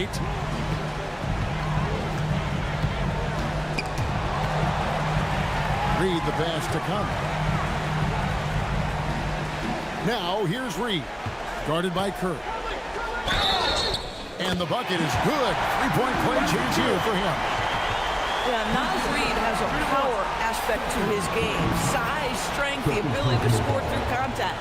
[SPEAKER 1] Reed the pass to Conley. Now here's Reed, guarded by Curry. And the bucket is good. 3-point play chance here for him.
[SPEAKER 2] Yeah, Naz Reid has a power aspect to his game. Size, strength, the ability to score through contact.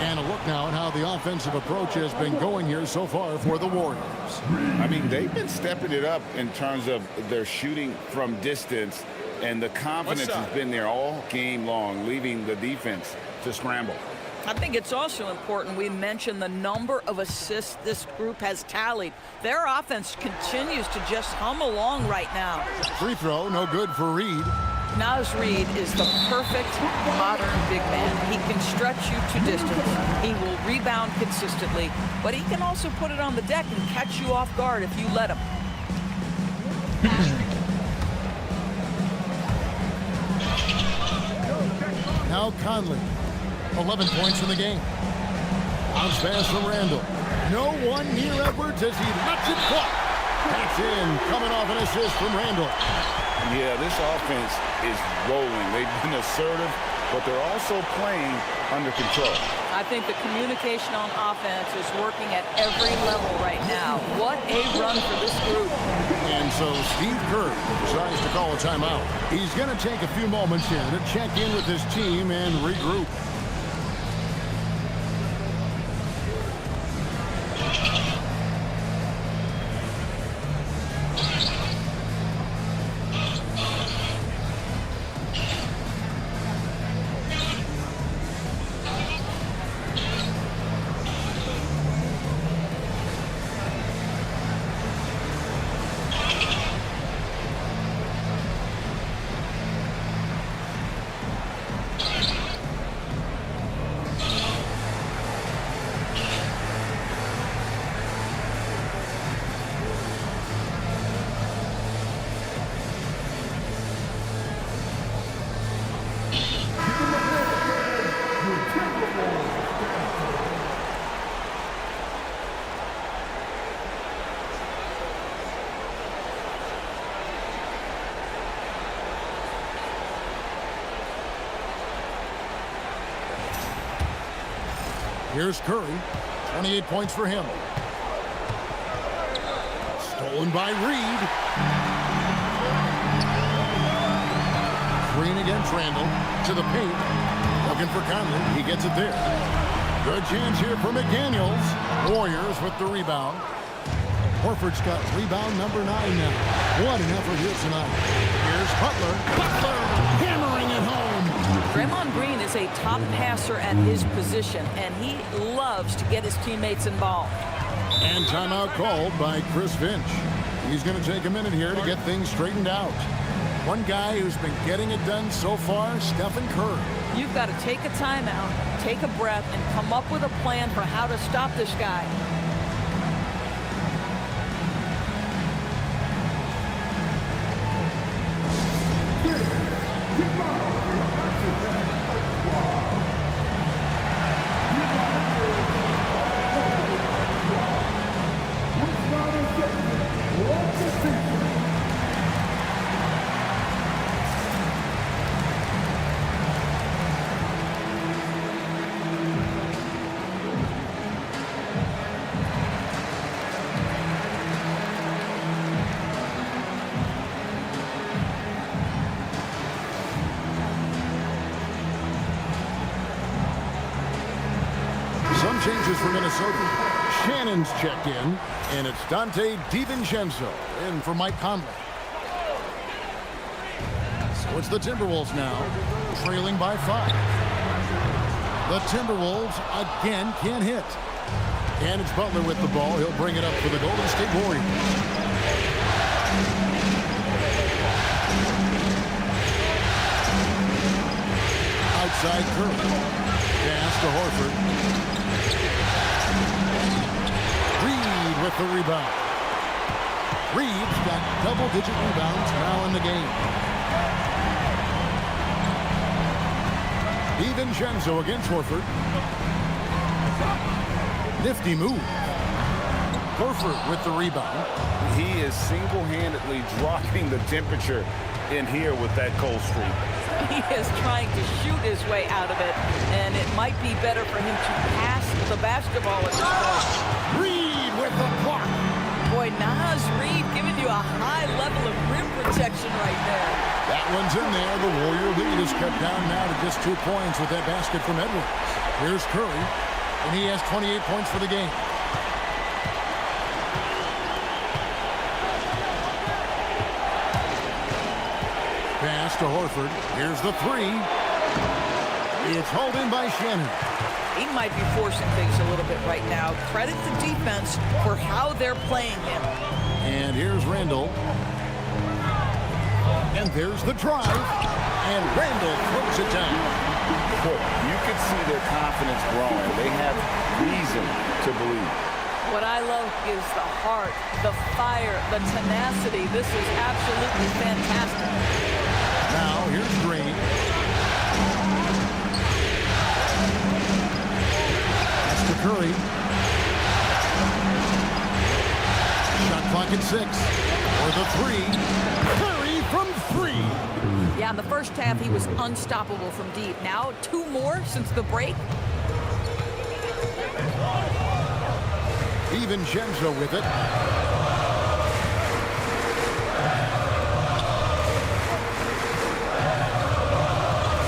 [SPEAKER 1] And a look now at how the offensive approach has been going here so far for the Warriors.
[SPEAKER 5] I mean, they've been stepping it up in terms of their shooting from distance, and the confidence has been there all game long, leaving the defense to scramble.
[SPEAKER 2] I think it's also important we mention the number of assists this group has tallied. Their offense continues to just hum along right now.
[SPEAKER 1] Free throw, no good for Reed.
[SPEAKER 2] Naz Reid is the perfect modern big man. He can stretch you to distance. He will rebound consistently, but he can also put it on the deck and catch you off guard if you let him.
[SPEAKER 1] Now Conley. 11 points in the game. Bounce pass from Randall. No one near Edwards as he lets it fly. That's in, coming off an assist from Randall.
[SPEAKER 5] Yeah, this offense is rolling. They've been assertive, but they're also playing under control.
[SPEAKER 2] I think the communication on offense is working at every level right now. What a run for this group.
[SPEAKER 1] And so Steve Kerr decides to call a timeout. He's going to take a few moments here to check in with his team and regroup. Here's Curry. 28 points for him. Stolen by Reed. Green against Randall. To the paint. Looking for Conley. He gets it there. Good chance here for McDaniels. Warriors with the rebound. Horford's got rebound number 9 now. What an effort here tonight. Here's Butler. Butler hammering it home.
[SPEAKER 2] Draymond Green is a top passer at his position, and he loves to get his teammates involved.
[SPEAKER 1] And timeout called by Chris Finch. He's going to take a minute here to get things straightened out. One guy who's been getting it done so far, Stephen Curry.
[SPEAKER 2] You've got to take a timeout, take a breath, and come up with a plan for how to stop this guy.
[SPEAKER 1] Some changes for Minnesota. Shannon's checked in, and it's Dante DiVincenzo in for Mike Conley. So it's the Timberwolves now, trailing by 5. The Timberwolves again can't hit. And it's Butler with the ball. He'll bring it up for the Golden State Warriors. Outside Curry. Pass to Horford. Reed with the rebound. Reed's got double-digit rebounds now in the game. DiVincenzo against Horford. Nifty move. Horford with the rebound.
[SPEAKER 5] He is single-handedly dropping the temperature in here with that cold streak.
[SPEAKER 2] He is trying to shoot his way out of it, and it might be better for him to pass the basketball at this point.
[SPEAKER 1] Reed with the block.
[SPEAKER 2] Boy, Naz Reed giving you a high level of rim protection right there.
[SPEAKER 1] That one's in there. The Warrior lead is cut down now to just 2 points with that basket from Edwards. Here's Curry, and he has 28 points for the game. Pass to Horford. Here's the 3. It's hauled in by Shannon.
[SPEAKER 2] He might be forcing things a little bit right now. Credit the defense for how they're playing him.
[SPEAKER 1] And here's Randall. And there's the drive. And Randall throws it down.
[SPEAKER 5] You can see their confidence growing. They have reason to believe.
[SPEAKER 2] What I love is the heart, the fire, the tenacity. This is absolutely fantastic.
[SPEAKER 1] Now, here's Green. That's to Curry. Shot clock at 6. For the 3. Curry from 3.
[SPEAKER 2] Yeah, in the first half, he was unstoppable from deep. Now, 2 more since the break.
[SPEAKER 1] DiVincenzo with it.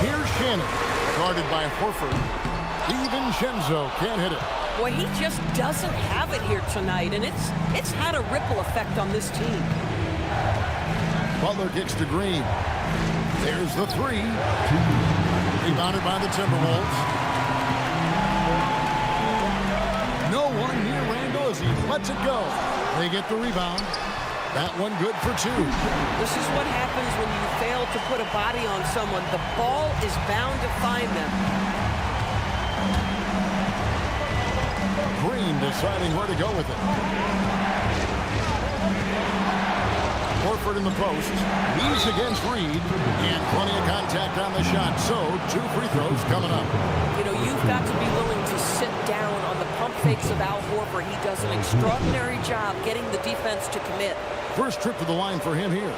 [SPEAKER 1] Here's Shannon, guarded by Horford. DiVincenzo can't hit it.
[SPEAKER 2] Boy, he just doesn't have it here tonight, and it's had a ripple effect on this team.
[SPEAKER 1] Butler kicks to Green. There's the 3. Rebounded by the Timberwolves. No one near Randall as he lets it go. They get the rebound. That one good for 2.
[SPEAKER 2] This is what happens when you fail to put a body on someone. The ball is bound to find them.
[SPEAKER 1] Green deciding where to go with it. Horford in the post. He's against Reed. And plenty of contact on the shot. So 2 free throws coming up.
[SPEAKER 2] You know, you've got to be willing to sit down on the pump fakes of Al Horford. He does an extraordinary job getting the defense to commit.
[SPEAKER 1] First trip to the line for him here.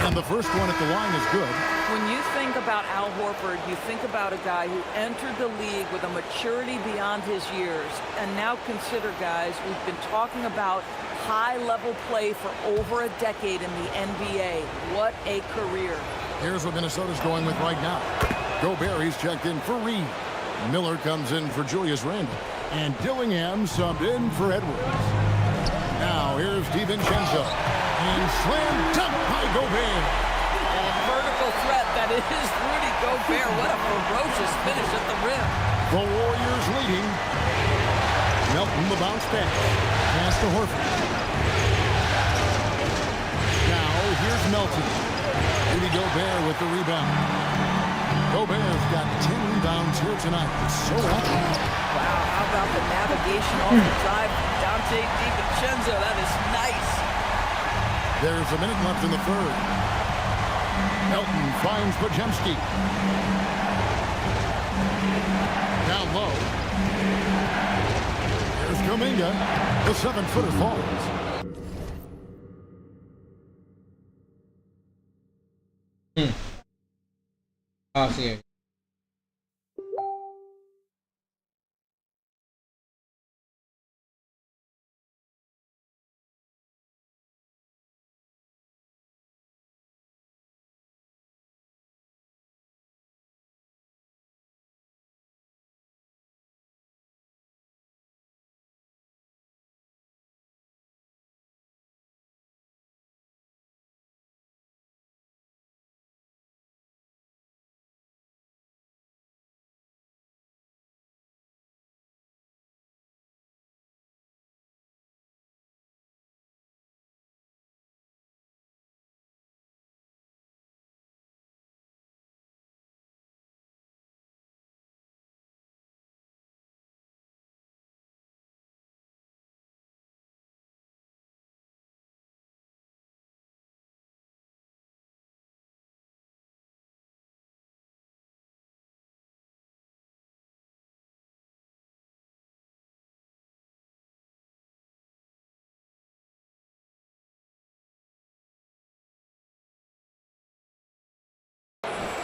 [SPEAKER 1] And the first one at the line is good.
[SPEAKER 2] When you think about Al Horford, you think about a guy who entered the league with a maturity beyond his years. And now consider, guys, we've been talking about high-level play for over a decade in the NBA. What a career.
[SPEAKER 1] Here's what Minnesota's going with right now. Gobert, he's checked in for Reed. Miller comes in for Julius Randle. And Dillingham subbed in for Edwards. Now here's DiVincenzo. And slam dunk by Gobert.
[SPEAKER 2] Vertical threat that is Rudy Gobert. What a ferocious finish at the rim.
[SPEAKER 1] The Warriors leading. Melton the bounce back. Pass to Horford. Now here's Melton. Rudy Gobert with the rebound. Gobert's got 10 rebounds here tonight. So happy.
[SPEAKER 2] Wow, how about the navigation off the drive from Dante DiVincenzo? That is nice.
[SPEAKER 1] There's a minute left in the 3rd. Melton finds Bajemski. Down low. There's Kuminga. The 7-footer falls.
[SPEAKER 10] Sí.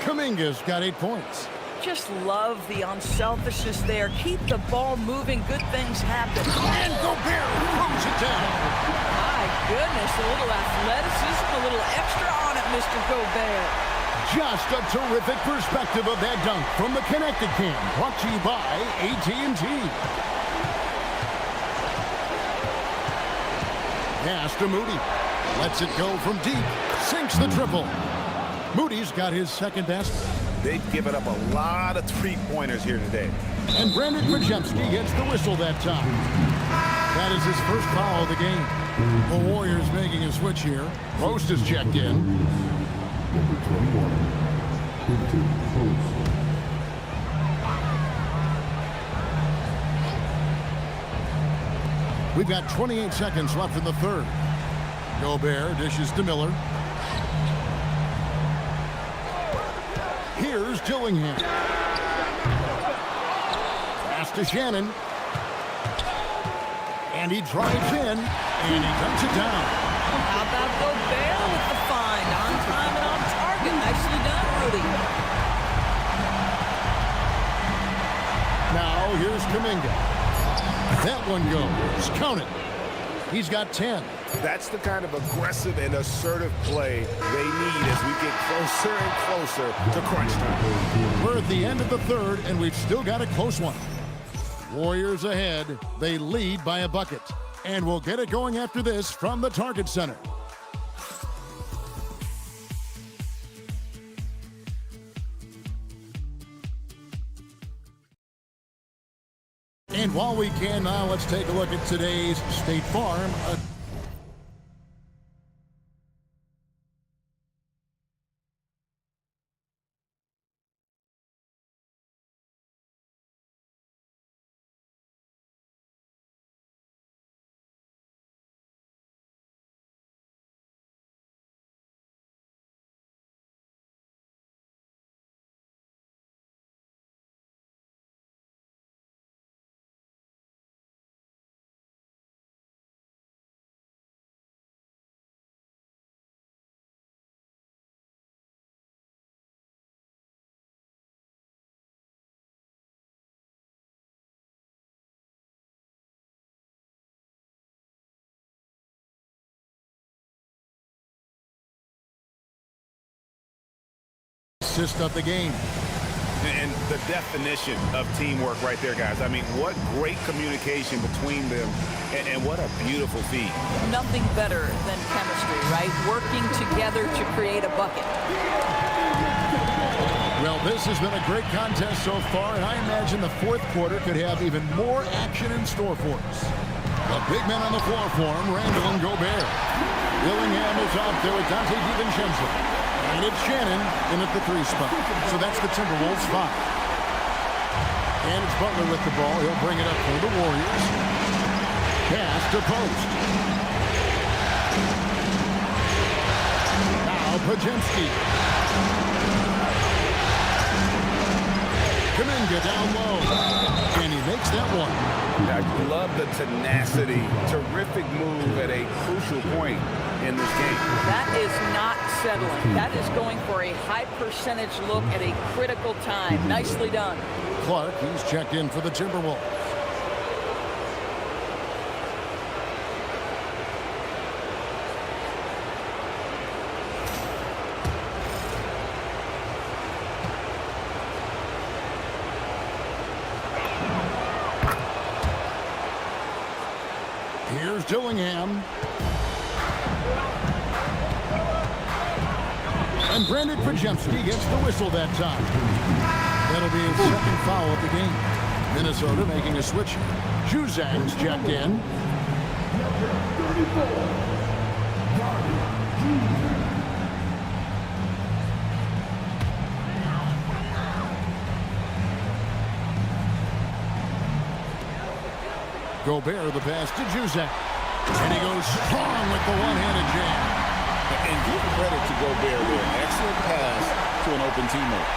[SPEAKER 1] Kuminga's got 8 points.
[SPEAKER 2] Just love the unselfishness there. Keep the ball moving. Good things happen.
[SPEAKER 1] And Gobert throws it down.
[SPEAKER 2] My goodness, a little athleticism, a little extra on it, Mr. Gobert.
[SPEAKER 1] Just a terrific perspective of that dunk from the Connected Cam. Brought to you by AT&T. Pass to Moody. Lets it go from deep. Sinks the triple. Moody's got his 2nd basket.
[SPEAKER 5] They've given up a lot of 3-pointers here today.
[SPEAKER 1] And Brandon Bajemski gets the whistle that time. That is his first foul of the game. The Warriors making a switch here. Post is checked in.
[SPEAKER 11] Number 21, Quinton Post.
[SPEAKER 1] We've got 28 seconds left in the third. Gobert dishes to Miller. Here's Dillingham. Pass to Shannon. And he drives in, and he cuts it down.
[SPEAKER 2] How about Gobert with the find? On time and on target. Nicely done, Rudy.
[SPEAKER 1] Now here's Kuminga. That one goes. Count it. He's got 10.
[SPEAKER 5] That's the kind of aggressive and assertive play they need as we get closer and closer to crunch time.
[SPEAKER 1] We're at the end of the third, and we've still got a close one. Warriors ahead. They lead by a bucket. And we'll get it going after this from the Target Center. And while we can now, let's take a look at today's State Farm. Assist of the game.
[SPEAKER 5] And the definition of teamwork right there, guys. I mean, what great communication between them, and what a beautiful feat.
[SPEAKER 2] Nothing better than chemistry, right? Working together to create a bucket.
[SPEAKER 1] Well, this has been a great contest so far, and I imagine the fourth quarter could have even more action in store for us. The big men on the floor for him, Randall and Gobert. Dillingham is out there with Dante DiVincenzo. And it's Shannon in at the 3 spot. So that's the Timberwolves 5. And it's Butler with the ball. He'll bring it up for the Warriors. Pass to post. Now Pajemski. Kuminga down low. And he makes that one.
[SPEAKER 5] I love the tenacity. Terrific move at a crucial point in this game.
[SPEAKER 2] That is not settling. That is going for a high percentage look at a critical time. Nicely done.
[SPEAKER 1] Clark, he's checked in for the Timberwolves. Here's Dillingham. And Brandon Pajemski gets the whistle that time. That'll be his second foul of the game. Minnesota making a switch. Juzak's checked in. Gobert the pass to Juzak. And he goes strong with the one-handed jam.
[SPEAKER 3] And give credit to Gobert there. Excellent pass to an open teammate.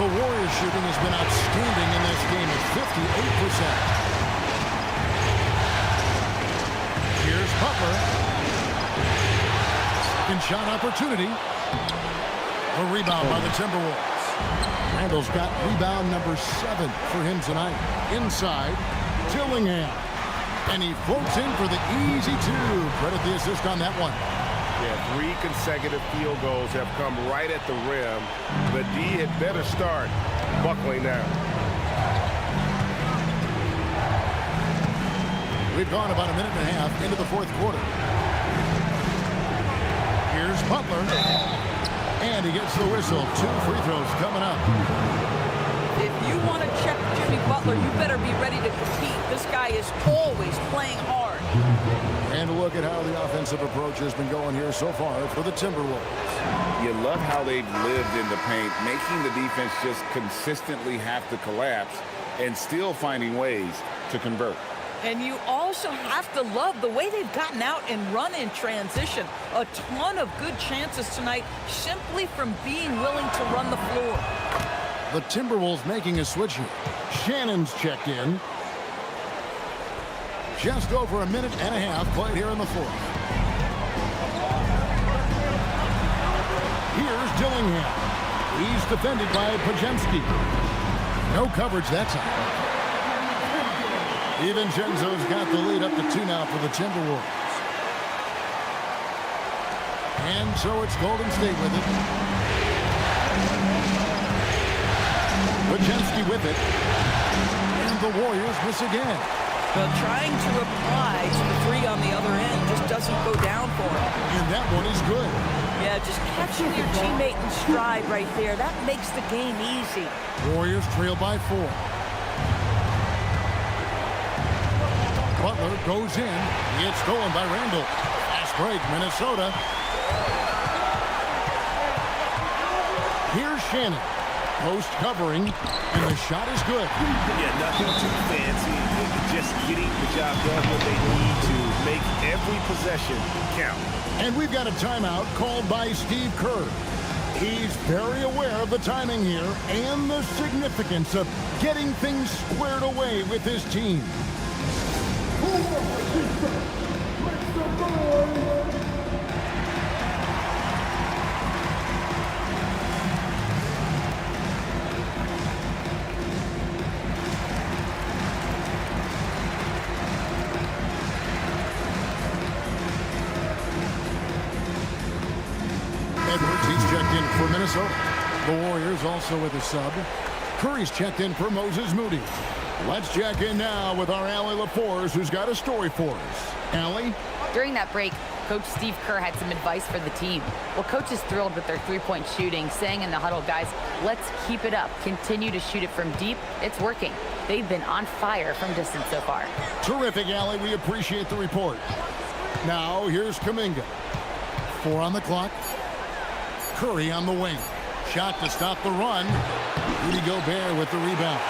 [SPEAKER 1] The Warriors shooting has been outstanding in this game at 58%. Here's Butler. Second shot opportunity. A rebound by the Timberwolves. Randall's got rebound number 7 for him tonight. Inside, Dillingham. And he floats in for the easy 2. Credit the assist on that one.
[SPEAKER 5] Yeah, 3 consecutive field goals have come right at the rim. The D had better start buckling down.
[SPEAKER 1] We've gone about a minute and a half into the fourth quarter. Here's Butler. And he gets the whistle. 2 free throws coming up.
[SPEAKER 2] If you want to check Jimmy Butler, you better be ready to compete. This guy is always playing hard.
[SPEAKER 1] And look at how the offensive approach has been going here so far for the Timberwolves.
[SPEAKER 3] You love how they've lived in the paint, making the defense just consistently have to collapse and still finding ways to convert.
[SPEAKER 2] And you also have to love the way they've gotten out and run in transition. A ton of good chances tonight simply from being willing to run the floor.
[SPEAKER 1] The Timberwolves making a switch here. Shannon's checked in. Just over a minute and a half played here in the fourth. Here's Dillingham. He's defended by Pajemski. No coverage that time. DiVincenzo's got the lead up to 2 now for the Timberwolves. And so it's Golden State with it. Pajemski with it. And the Warriors miss again.
[SPEAKER 2] But trying to reply to the three on the other end just doesn't go down for him.
[SPEAKER 1] And that one is good.
[SPEAKER 2] Yeah, just catching your teammate in stride right there. That makes the game easy.
[SPEAKER 1] Warriors trail by 4. Butler goes in. It's stolen by Randall. Fast break, Minnesota. Here's Shannon. Post covering, and the shot is good.
[SPEAKER 5] Yeah, nothing too fancy. Just getting the job done what they need to make every possession count.
[SPEAKER 1] And we've got a timeout called by Steve Kerr. He's very aware of the timing here and the significance of getting things squared away with his team. Edwards, he's checked in for Minnesota. The Warriors also with a sub. Curry's checked in for Moses Moody. Let's check in now with our Allie LaForce, who's got a story for us. Allie?
[SPEAKER 4] During that break, Coach Steve Kerr had some advice for the team. Well, Coach is thrilled with their three-point shooting, saying in the huddle, guys, let's keep it up. Continue to shoot it from deep. It's working. They've been on fire from distance so far.
[SPEAKER 1] Terrific, Allie. We appreciate the report. Now, here's Kuminga. 4 on the clock. Curry on the wing. Shot to stop the run. Rudy Gobert with the rebound.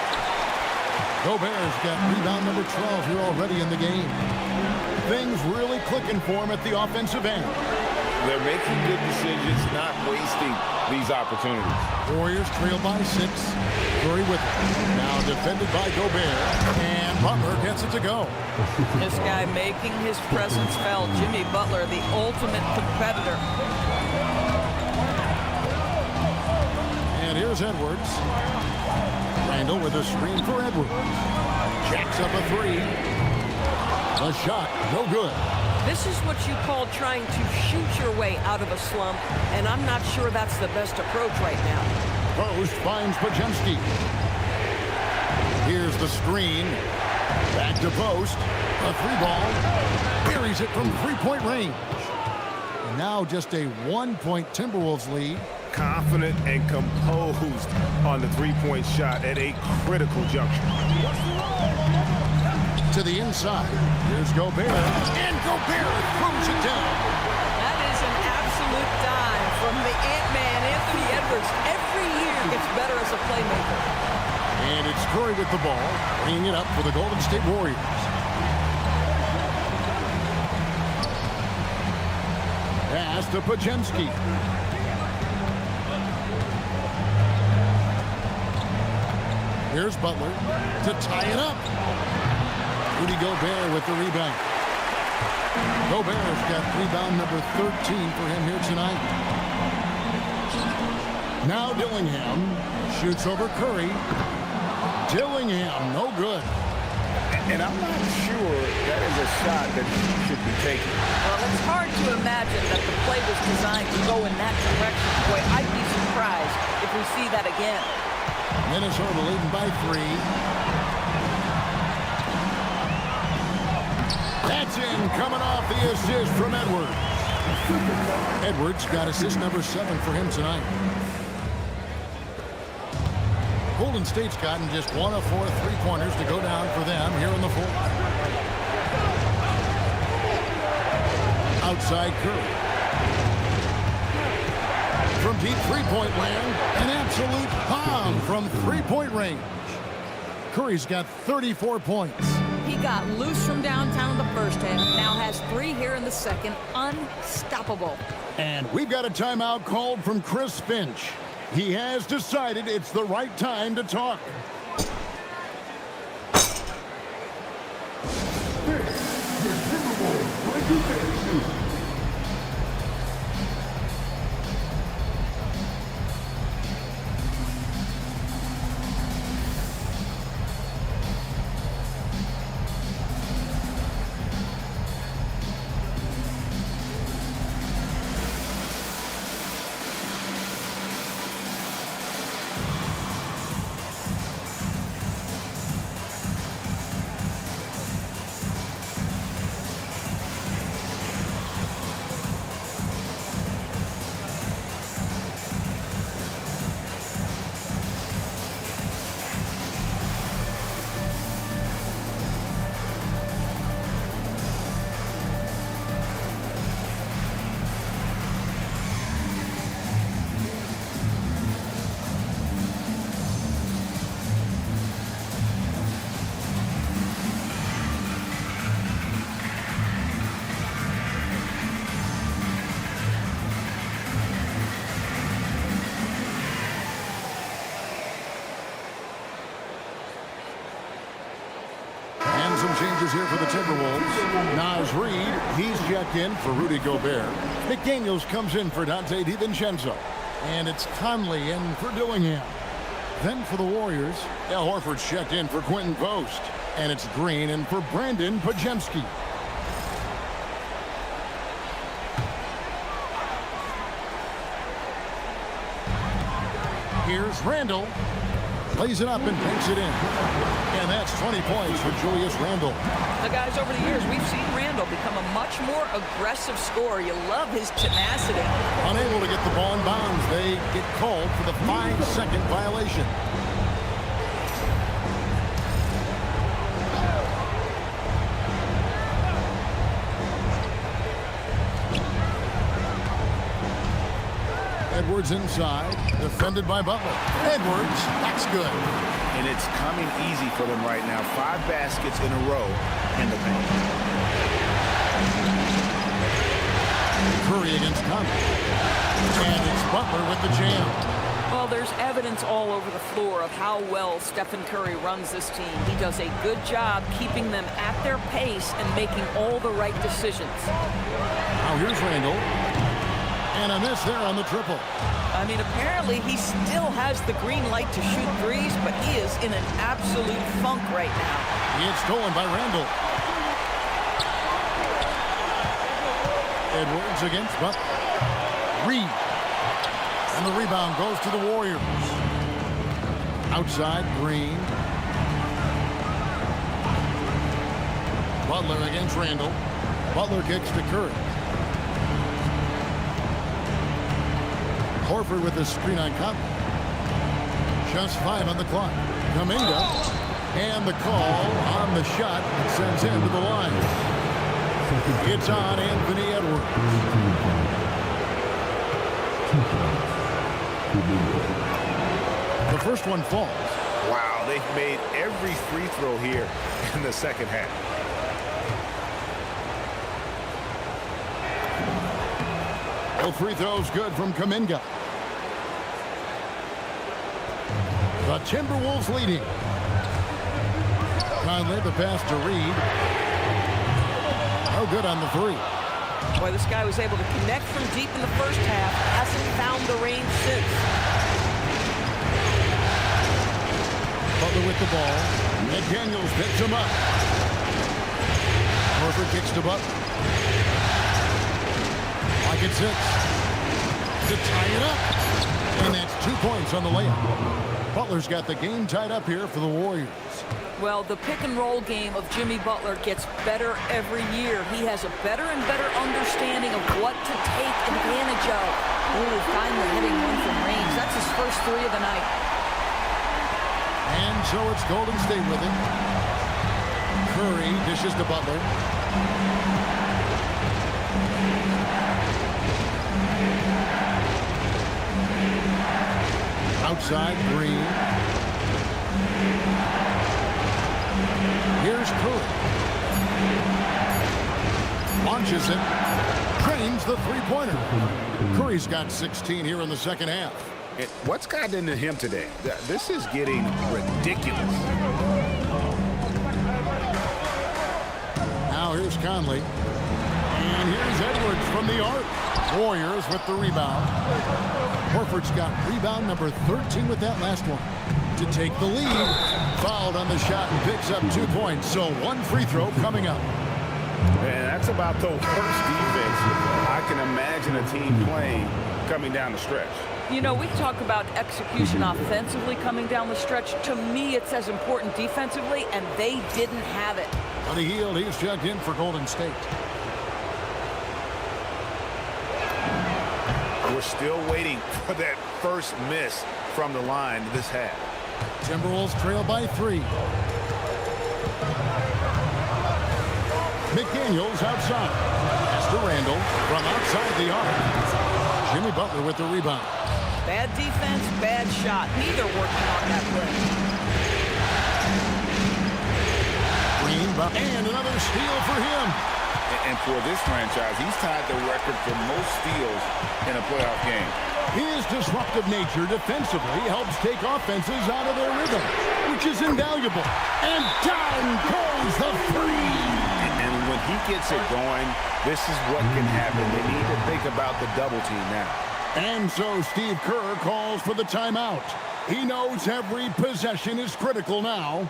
[SPEAKER 1] Gobert's got rebound number 12 here already in the game. Things really clicking for him at the offensive end.
[SPEAKER 5] They're making good decisions, not wasting these opportunities.
[SPEAKER 1] Warriors trail by 6. Curry with it. Now defended by Gobert. And Butler gets it to go.
[SPEAKER 2] This guy making his presence felt. Jimmy Butler, the ultimate competitor.
[SPEAKER 1] And here's Edwards. Randall with a screen for Edwards. Jacks up a 3. The shot, no good.
[SPEAKER 2] This is what you call trying to shoot your way out of a slump, and I'm not sure that's the best approach right now.
[SPEAKER 1] Post finds Pajemski. Here's the screen. Back to post. A 3-ball. Buries it from 3-point range. And now just a 1-point Timberwolves lead.
[SPEAKER 5] Confident and composed on the three-point shot at a critical juncture.
[SPEAKER 1] To the inside. Here's Gobert. And Gobert throws it down.
[SPEAKER 2] That is an absolute dime from the Ant-Man, Anthony Edwards. Every year gets better as a playmaker.
[SPEAKER 1] And it's Curry with the ball, bringing it up for the Golden State Warriors. Pass to Pajemski. Here's Butler to tie it up. Rudy Gobert with the rebound. Gobert's got rebound number 13 for him here tonight. Now Dillingham shoots over Curry. Dillingham, no good.
[SPEAKER 5] And I'm not sure that is a shot that should be taken.
[SPEAKER 2] Well, it's hard to imagine that the play was designed to go in that direction. Boy, I'd be surprised if we see that again.
[SPEAKER 1] Minnesota leading by 3. That's in, coming off the assist from Edwards. Edwards got assist number 7 for him tonight. Golden State's gotten just 1 of 4 3-pointers to go down for them here in the fourth. Outside Curry. From deep 3-point land, an absolute bomb from 3-point range. Curry's got 34 points.
[SPEAKER 2] He got loose from downtown in the first half. Now has 3 here in the second. Unstoppable.
[SPEAKER 1] And we've got a timeout called from Chris Finch. He has decided it's the right time to talk. Some changes here for the Timberwolves. Naz Reid, he's checked in for Rudy Gobert. McDaniels comes in for Dante DiVincenzo. And it's Conley in for Dillingham. Then for the Warriors, Al Horford's checked in for Quentin Post. And it's Green in for Brandon Podziemski. Here's Randle. Lays it up and banks it in. And that's 20 points for Julius Randle.
[SPEAKER 2] The guys, over the years, we've seen Randle become a much more aggressive scorer. You love his tenacity.
[SPEAKER 1] Unable to get the ball in bounds. They get called for the 5-second violation. Edwards inside, defended by Butler. Edwards, that's good.
[SPEAKER 5] And it's coming easy for them right now. 5 baskets in a row in the paint.
[SPEAKER 1] Curry against Conley. And it's Butler with the jam.
[SPEAKER 2] Well, there's evidence all over the floor of how well Stephen Curry runs this team. He does a good job keeping them at their pace and making all the right decisions.
[SPEAKER 1] Now here's Randle. And a miss there on the triple.
[SPEAKER 2] I mean, apparently he still has the green light to shoot threes, but he is in an absolute funk right now.
[SPEAKER 1] It's stolen by Randle. Edwards against Butler. Reid. And the rebound goes to the Warriors. Outside, Green. Butler against Randle. Butler kicks to Curry. Horford with the screen on Conley. Just 5 on the clock. Kuminga. And the call on the shot that sends him to the line. It's on Anthony Edwards. The first one falls.
[SPEAKER 5] Wow, they've made every free throw here in the second half.
[SPEAKER 1] No free throws good from Kuminga. The Timberwolves leading. Conley, the pass to Reid. No good on the 3.
[SPEAKER 2] Boy, this guy was able to connect from deep in the first half. Hasn't found the range since.
[SPEAKER 1] Butler with the ball. McDaniels picks him up. Horford kicks to Butler. Like it's 6. To tie it up. And that's 2 points on the layup. Butler's got the game tied up here for the Warriors.
[SPEAKER 2] Well, the pick-and-roll game of Jimmy Butler gets better every year. He has a better and better understanding of what to take advantage of. Ooh, finally hitting one from range. That's his first 3 of the night.
[SPEAKER 1] And so it's Golden State with it. Curry dishes to Butler. Outside, Green. Here's Curry. Launches it. Drains the three-pointer. Curry's got 16 here in the second half.
[SPEAKER 5] What's gotten into him today? This is getting ridiculous.
[SPEAKER 1] Now here's Conley. And here's Edwards from the arc. Warriors with the rebound. Horford's got rebound number 13 with that last one to take the lead. Fouled on the shot and picks up 2 points. So one free throw coming up.
[SPEAKER 5] And that's about the worst defense I can imagine a team playing coming down the stretch.
[SPEAKER 2] You know, we talk about execution offensively coming down the stretch. To me, it's as important defensively, and they didn't have it.
[SPEAKER 1] On the heel, he's checked in for Golden State.
[SPEAKER 5] We're still waiting for that first miss from the line this half.
[SPEAKER 1] Timberwolves trail by 3. McDaniels outside. Pass to Randall from outside the arc. Jimmy Butler with the rebound.
[SPEAKER 2] Bad defense, bad shot. Neither working on that play.
[SPEAKER 1] Green, and another steal for him.
[SPEAKER 5] And for this franchise, he's tied the record for most steals in a playoff game.
[SPEAKER 1] His disruptive nature defensively helps take offenses out of their rhythm, which is invaluable. And down goes the three.
[SPEAKER 5] And when he gets it going, this is what can happen. They need to think about the double team now.
[SPEAKER 1] And so Steve Kerr calls for the timeout. He knows every possession is critical now.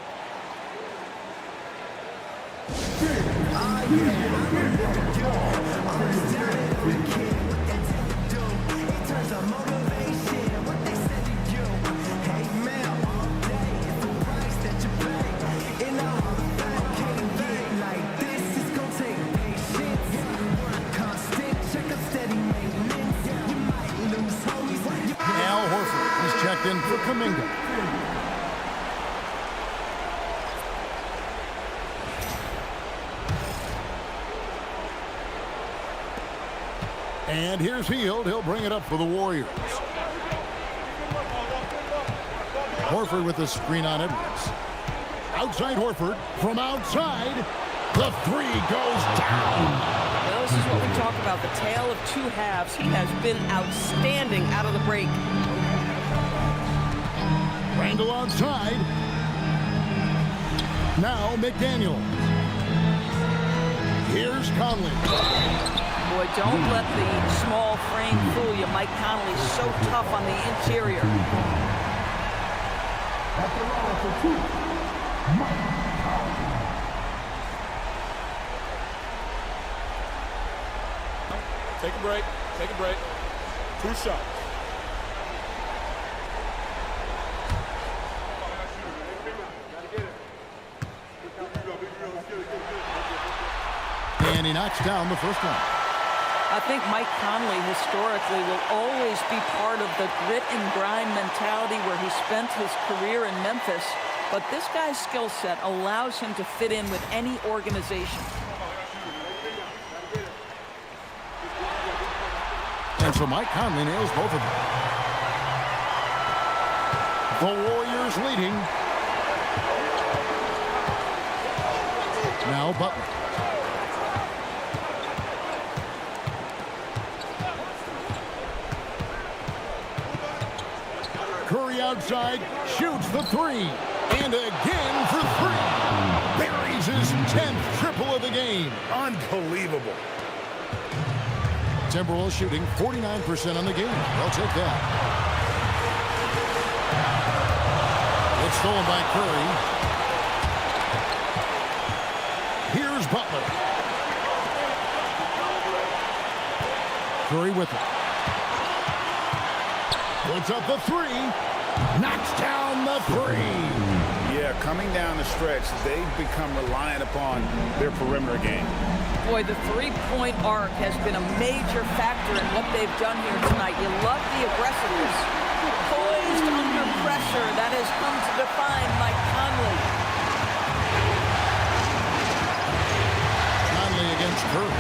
[SPEAKER 1] Horford is checked in for Kuminga. And here's Hield. He'll bring it up for the Warriors. Horford with the screen on Edwards. Outside Horford. From outside. The three goes down.
[SPEAKER 2] Well, this is what we talk about, the tale of two halves. He has been outstanding out of the break.
[SPEAKER 1] Randall outside. Now McDaniel. Here's Conley.
[SPEAKER 2] Boy, don't let the small frame fool you. Mike Conley's so tough on the interior.
[SPEAKER 8] Take a break. Take a break. 2 shots.
[SPEAKER 1] And he knocks down the first one.
[SPEAKER 2] I think Mike Conley historically will always be part of the grit and grind mentality where he spent his career in Memphis. But this guy's skill set allows him to fit in with any organization.
[SPEAKER 1] And so Mike Conley nails both of them. The Warriors leading. Now Butler. Curry outside, shoots the three. And again for three. Buries his 10th triple of the game.
[SPEAKER 5] Unbelievable.
[SPEAKER 1] Timberwolves shooting 49% on the game. They'll take that. It's stolen by Curry. Here's Butler. Curry with it. Puts up the three. Knocks down the three.
[SPEAKER 5] Yeah, coming down the stretch, they've become reliant upon their perimeter game.
[SPEAKER 2] Boy, the three-point arc has been a major factor in what they've done here tonight. You love the aggressiveness. Poised under pressure. That has come to define Mike Conley.
[SPEAKER 1] Conley against Curry.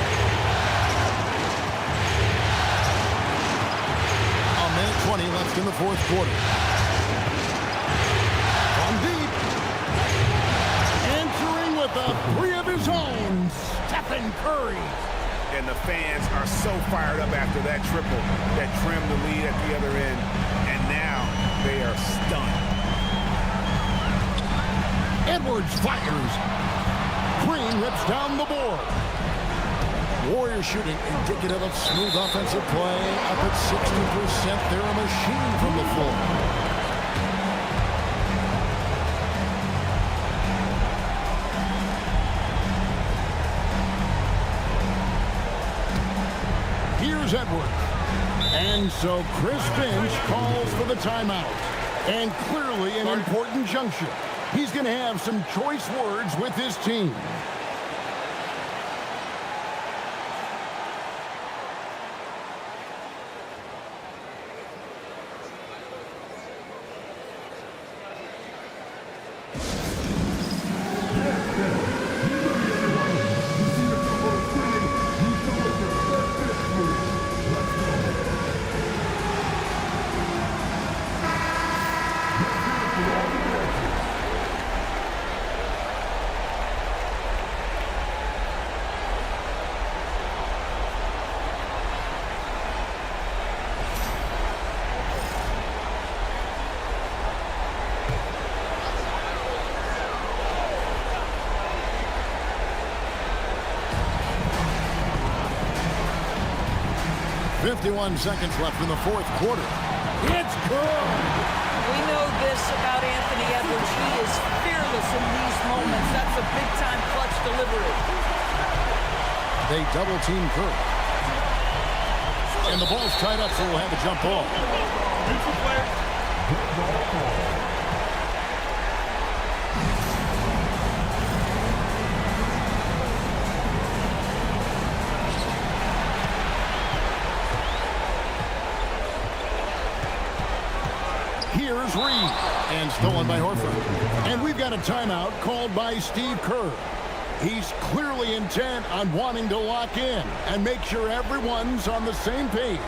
[SPEAKER 1] A minute 20 left in the fourth quarter. From deep. Entering a three of his own, Stephen Curry.
[SPEAKER 5] And the fans are so fired up after that triple that trimmed the lead at the other end. And now they are stunned.
[SPEAKER 1] Edwards fires. Green rips down the board. Warriors shooting indicative of smooth offensive play. Up at 60%. They're a machine from the floor. Here's Edwards. And so Chris Finch calls for the timeout. And clearly an important juncture. He's going to have some choice words with his team. .51 seconds left in the fourth quarter. It's good!
[SPEAKER 2] We know this about Anthony Edwards. He is fearless in these moments. That's a big-time clutch delivery.
[SPEAKER 1] They double-team Curry. And the ball's tied up, so we'll have a jump ball. Here's Reed, and stolen by Horford. And we've got a timeout called by Steve Kerr. He's clearly intent on wanting to lock in and make sure everyone's on the same page.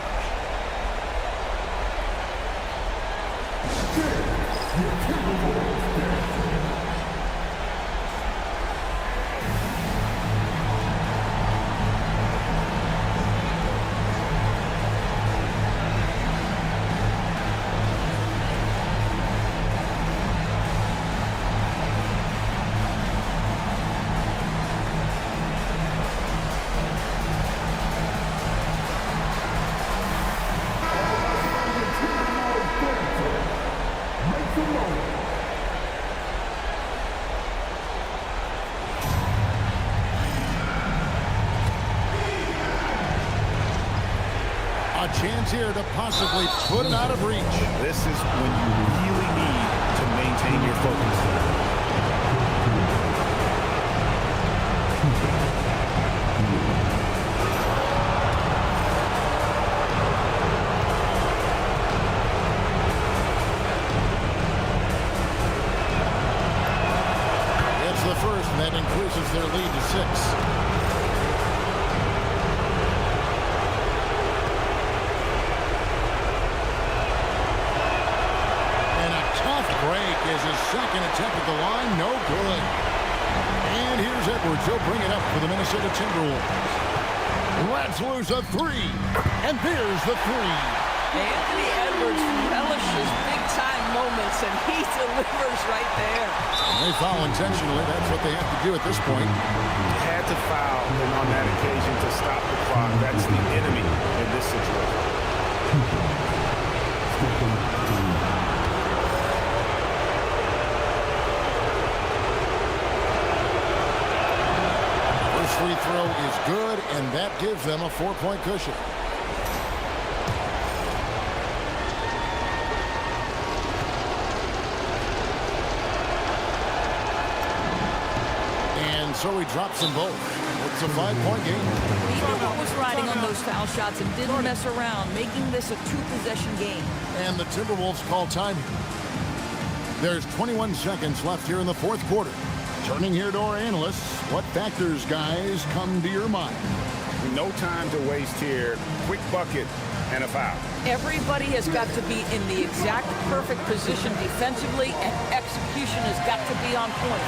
[SPEAKER 1] A chance here to possibly put it out of reach.
[SPEAKER 5] This is when you really need to maintain your focus.
[SPEAKER 1] It's the first, and that increases their lead to 6. Break is his second attempt at the line. No good. And here's Edwards. He'll bring it up for the Minnesota Timberwolves. Let's lose a three. And there's the three.
[SPEAKER 2] Anthony Edwards relishes big-time moments, and he delivers right there.
[SPEAKER 1] They foul intentionally. That's what they have to do at this point.
[SPEAKER 5] Had to foul on that occasion to stop the clock. That's the enemy in this situation. Free throw is good, and that gives them a 4-point cushion. And so he drops them both. It's a 5-point game.
[SPEAKER 2] He knew what was riding on those foul shots and didn't mess around, making this a 2-possession game.
[SPEAKER 1] And the Timberwolves call time. There's 21 seconds left here in the fourth quarter. Turning here to our analysts, what factors, guys, come to your mind?
[SPEAKER 5] No time to waste here. Quick bucket and a foul.
[SPEAKER 2] Everybody has got to be in the exact perfect position defensively, and execution has got to be on point.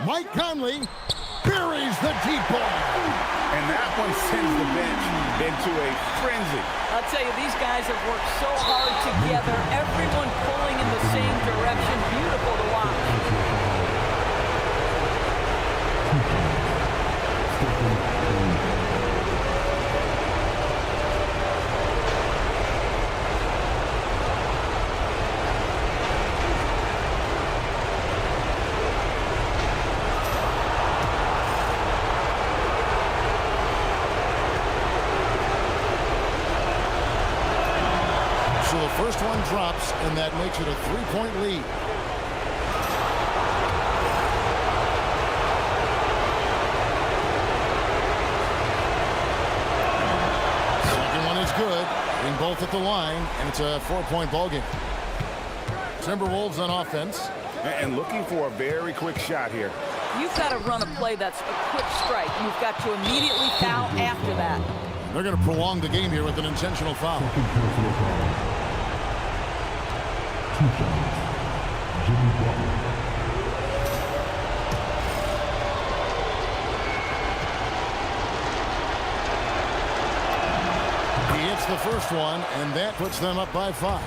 [SPEAKER 1] Mike Conley buries the deep ball.
[SPEAKER 5] And that one sends the bench into a frenzy.
[SPEAKER 2] I'll tell you, these guys have worked so hard together. Everyone pulling in the same direction. Beautiful to watch.
[SPEAKER 1] So the first one drops, and that makes it a 3-point lead. Second one is good. Hitting both at the line, and it's a 4-point ball game. Timberwolves on offense.
[SPEAKER 5] And looking for a very quick shot here.
[SPEAKER 2] You've got to run a play that's a quick strike. You've got to immediately foul after that.
[SPEAKER 1] They're going to prolong the game here with an intentional foul. He hits the first one, and that puts them up by 5.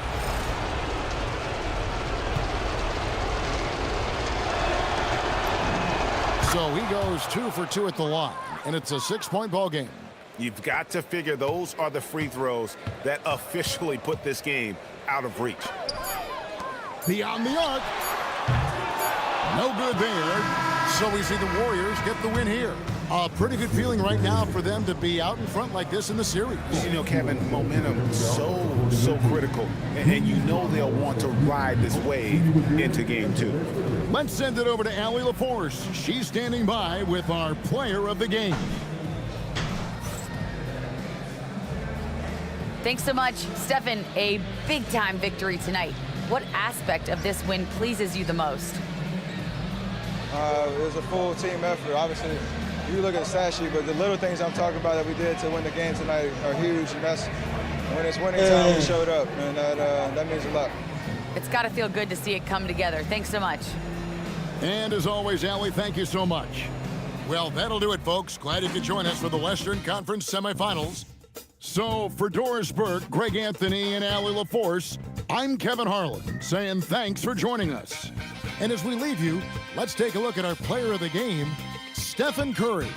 [SPEAKER 1] So he goes 2 for 2 at the line, and it's a 6-point ball game.
[SPEAKER 5] You've got to figure those are the free throws that officially put this game out of reach.
[SPEAKER 1] Beyond the arc. No good there. So we see the Warriors get the win here. A pretty good feeling right now for them to be out in front like this in the series.
[SPEAKER 5] You know, Kevin, momentum so critical. And you know they'll want to ride this wave into game 2.
[SPEAKER 1] Let's send it over to Allie LaForce. She's standing by with our player of the game.
[SPEAKER 4] Thanks so much, Stephen. A big-time victory tonight. What aspect of this win pleases you the most?
[SPEAKER 10] It was a full team effort. Obviously, you look at the stat sheet, but the little things I'm talking about that we did to win the game tonight are huge, and that's when it's winning time, we showed up, and that means a lot.
[SPEAKER 4] It's got to feel good to see it come together. Thanks so much.
[SPEAKER 1] And as always, Allie, thank you so much. Well, that'll do it, folks. Glad you could join us for the Western Conference semifinals. So for Doris Burke, Greg Anthony, and Allie LaForce, I'm Kevin Harlan saying thanks for joining us. And as we leave you, let's take a look at our player of the game, Stephen Curry.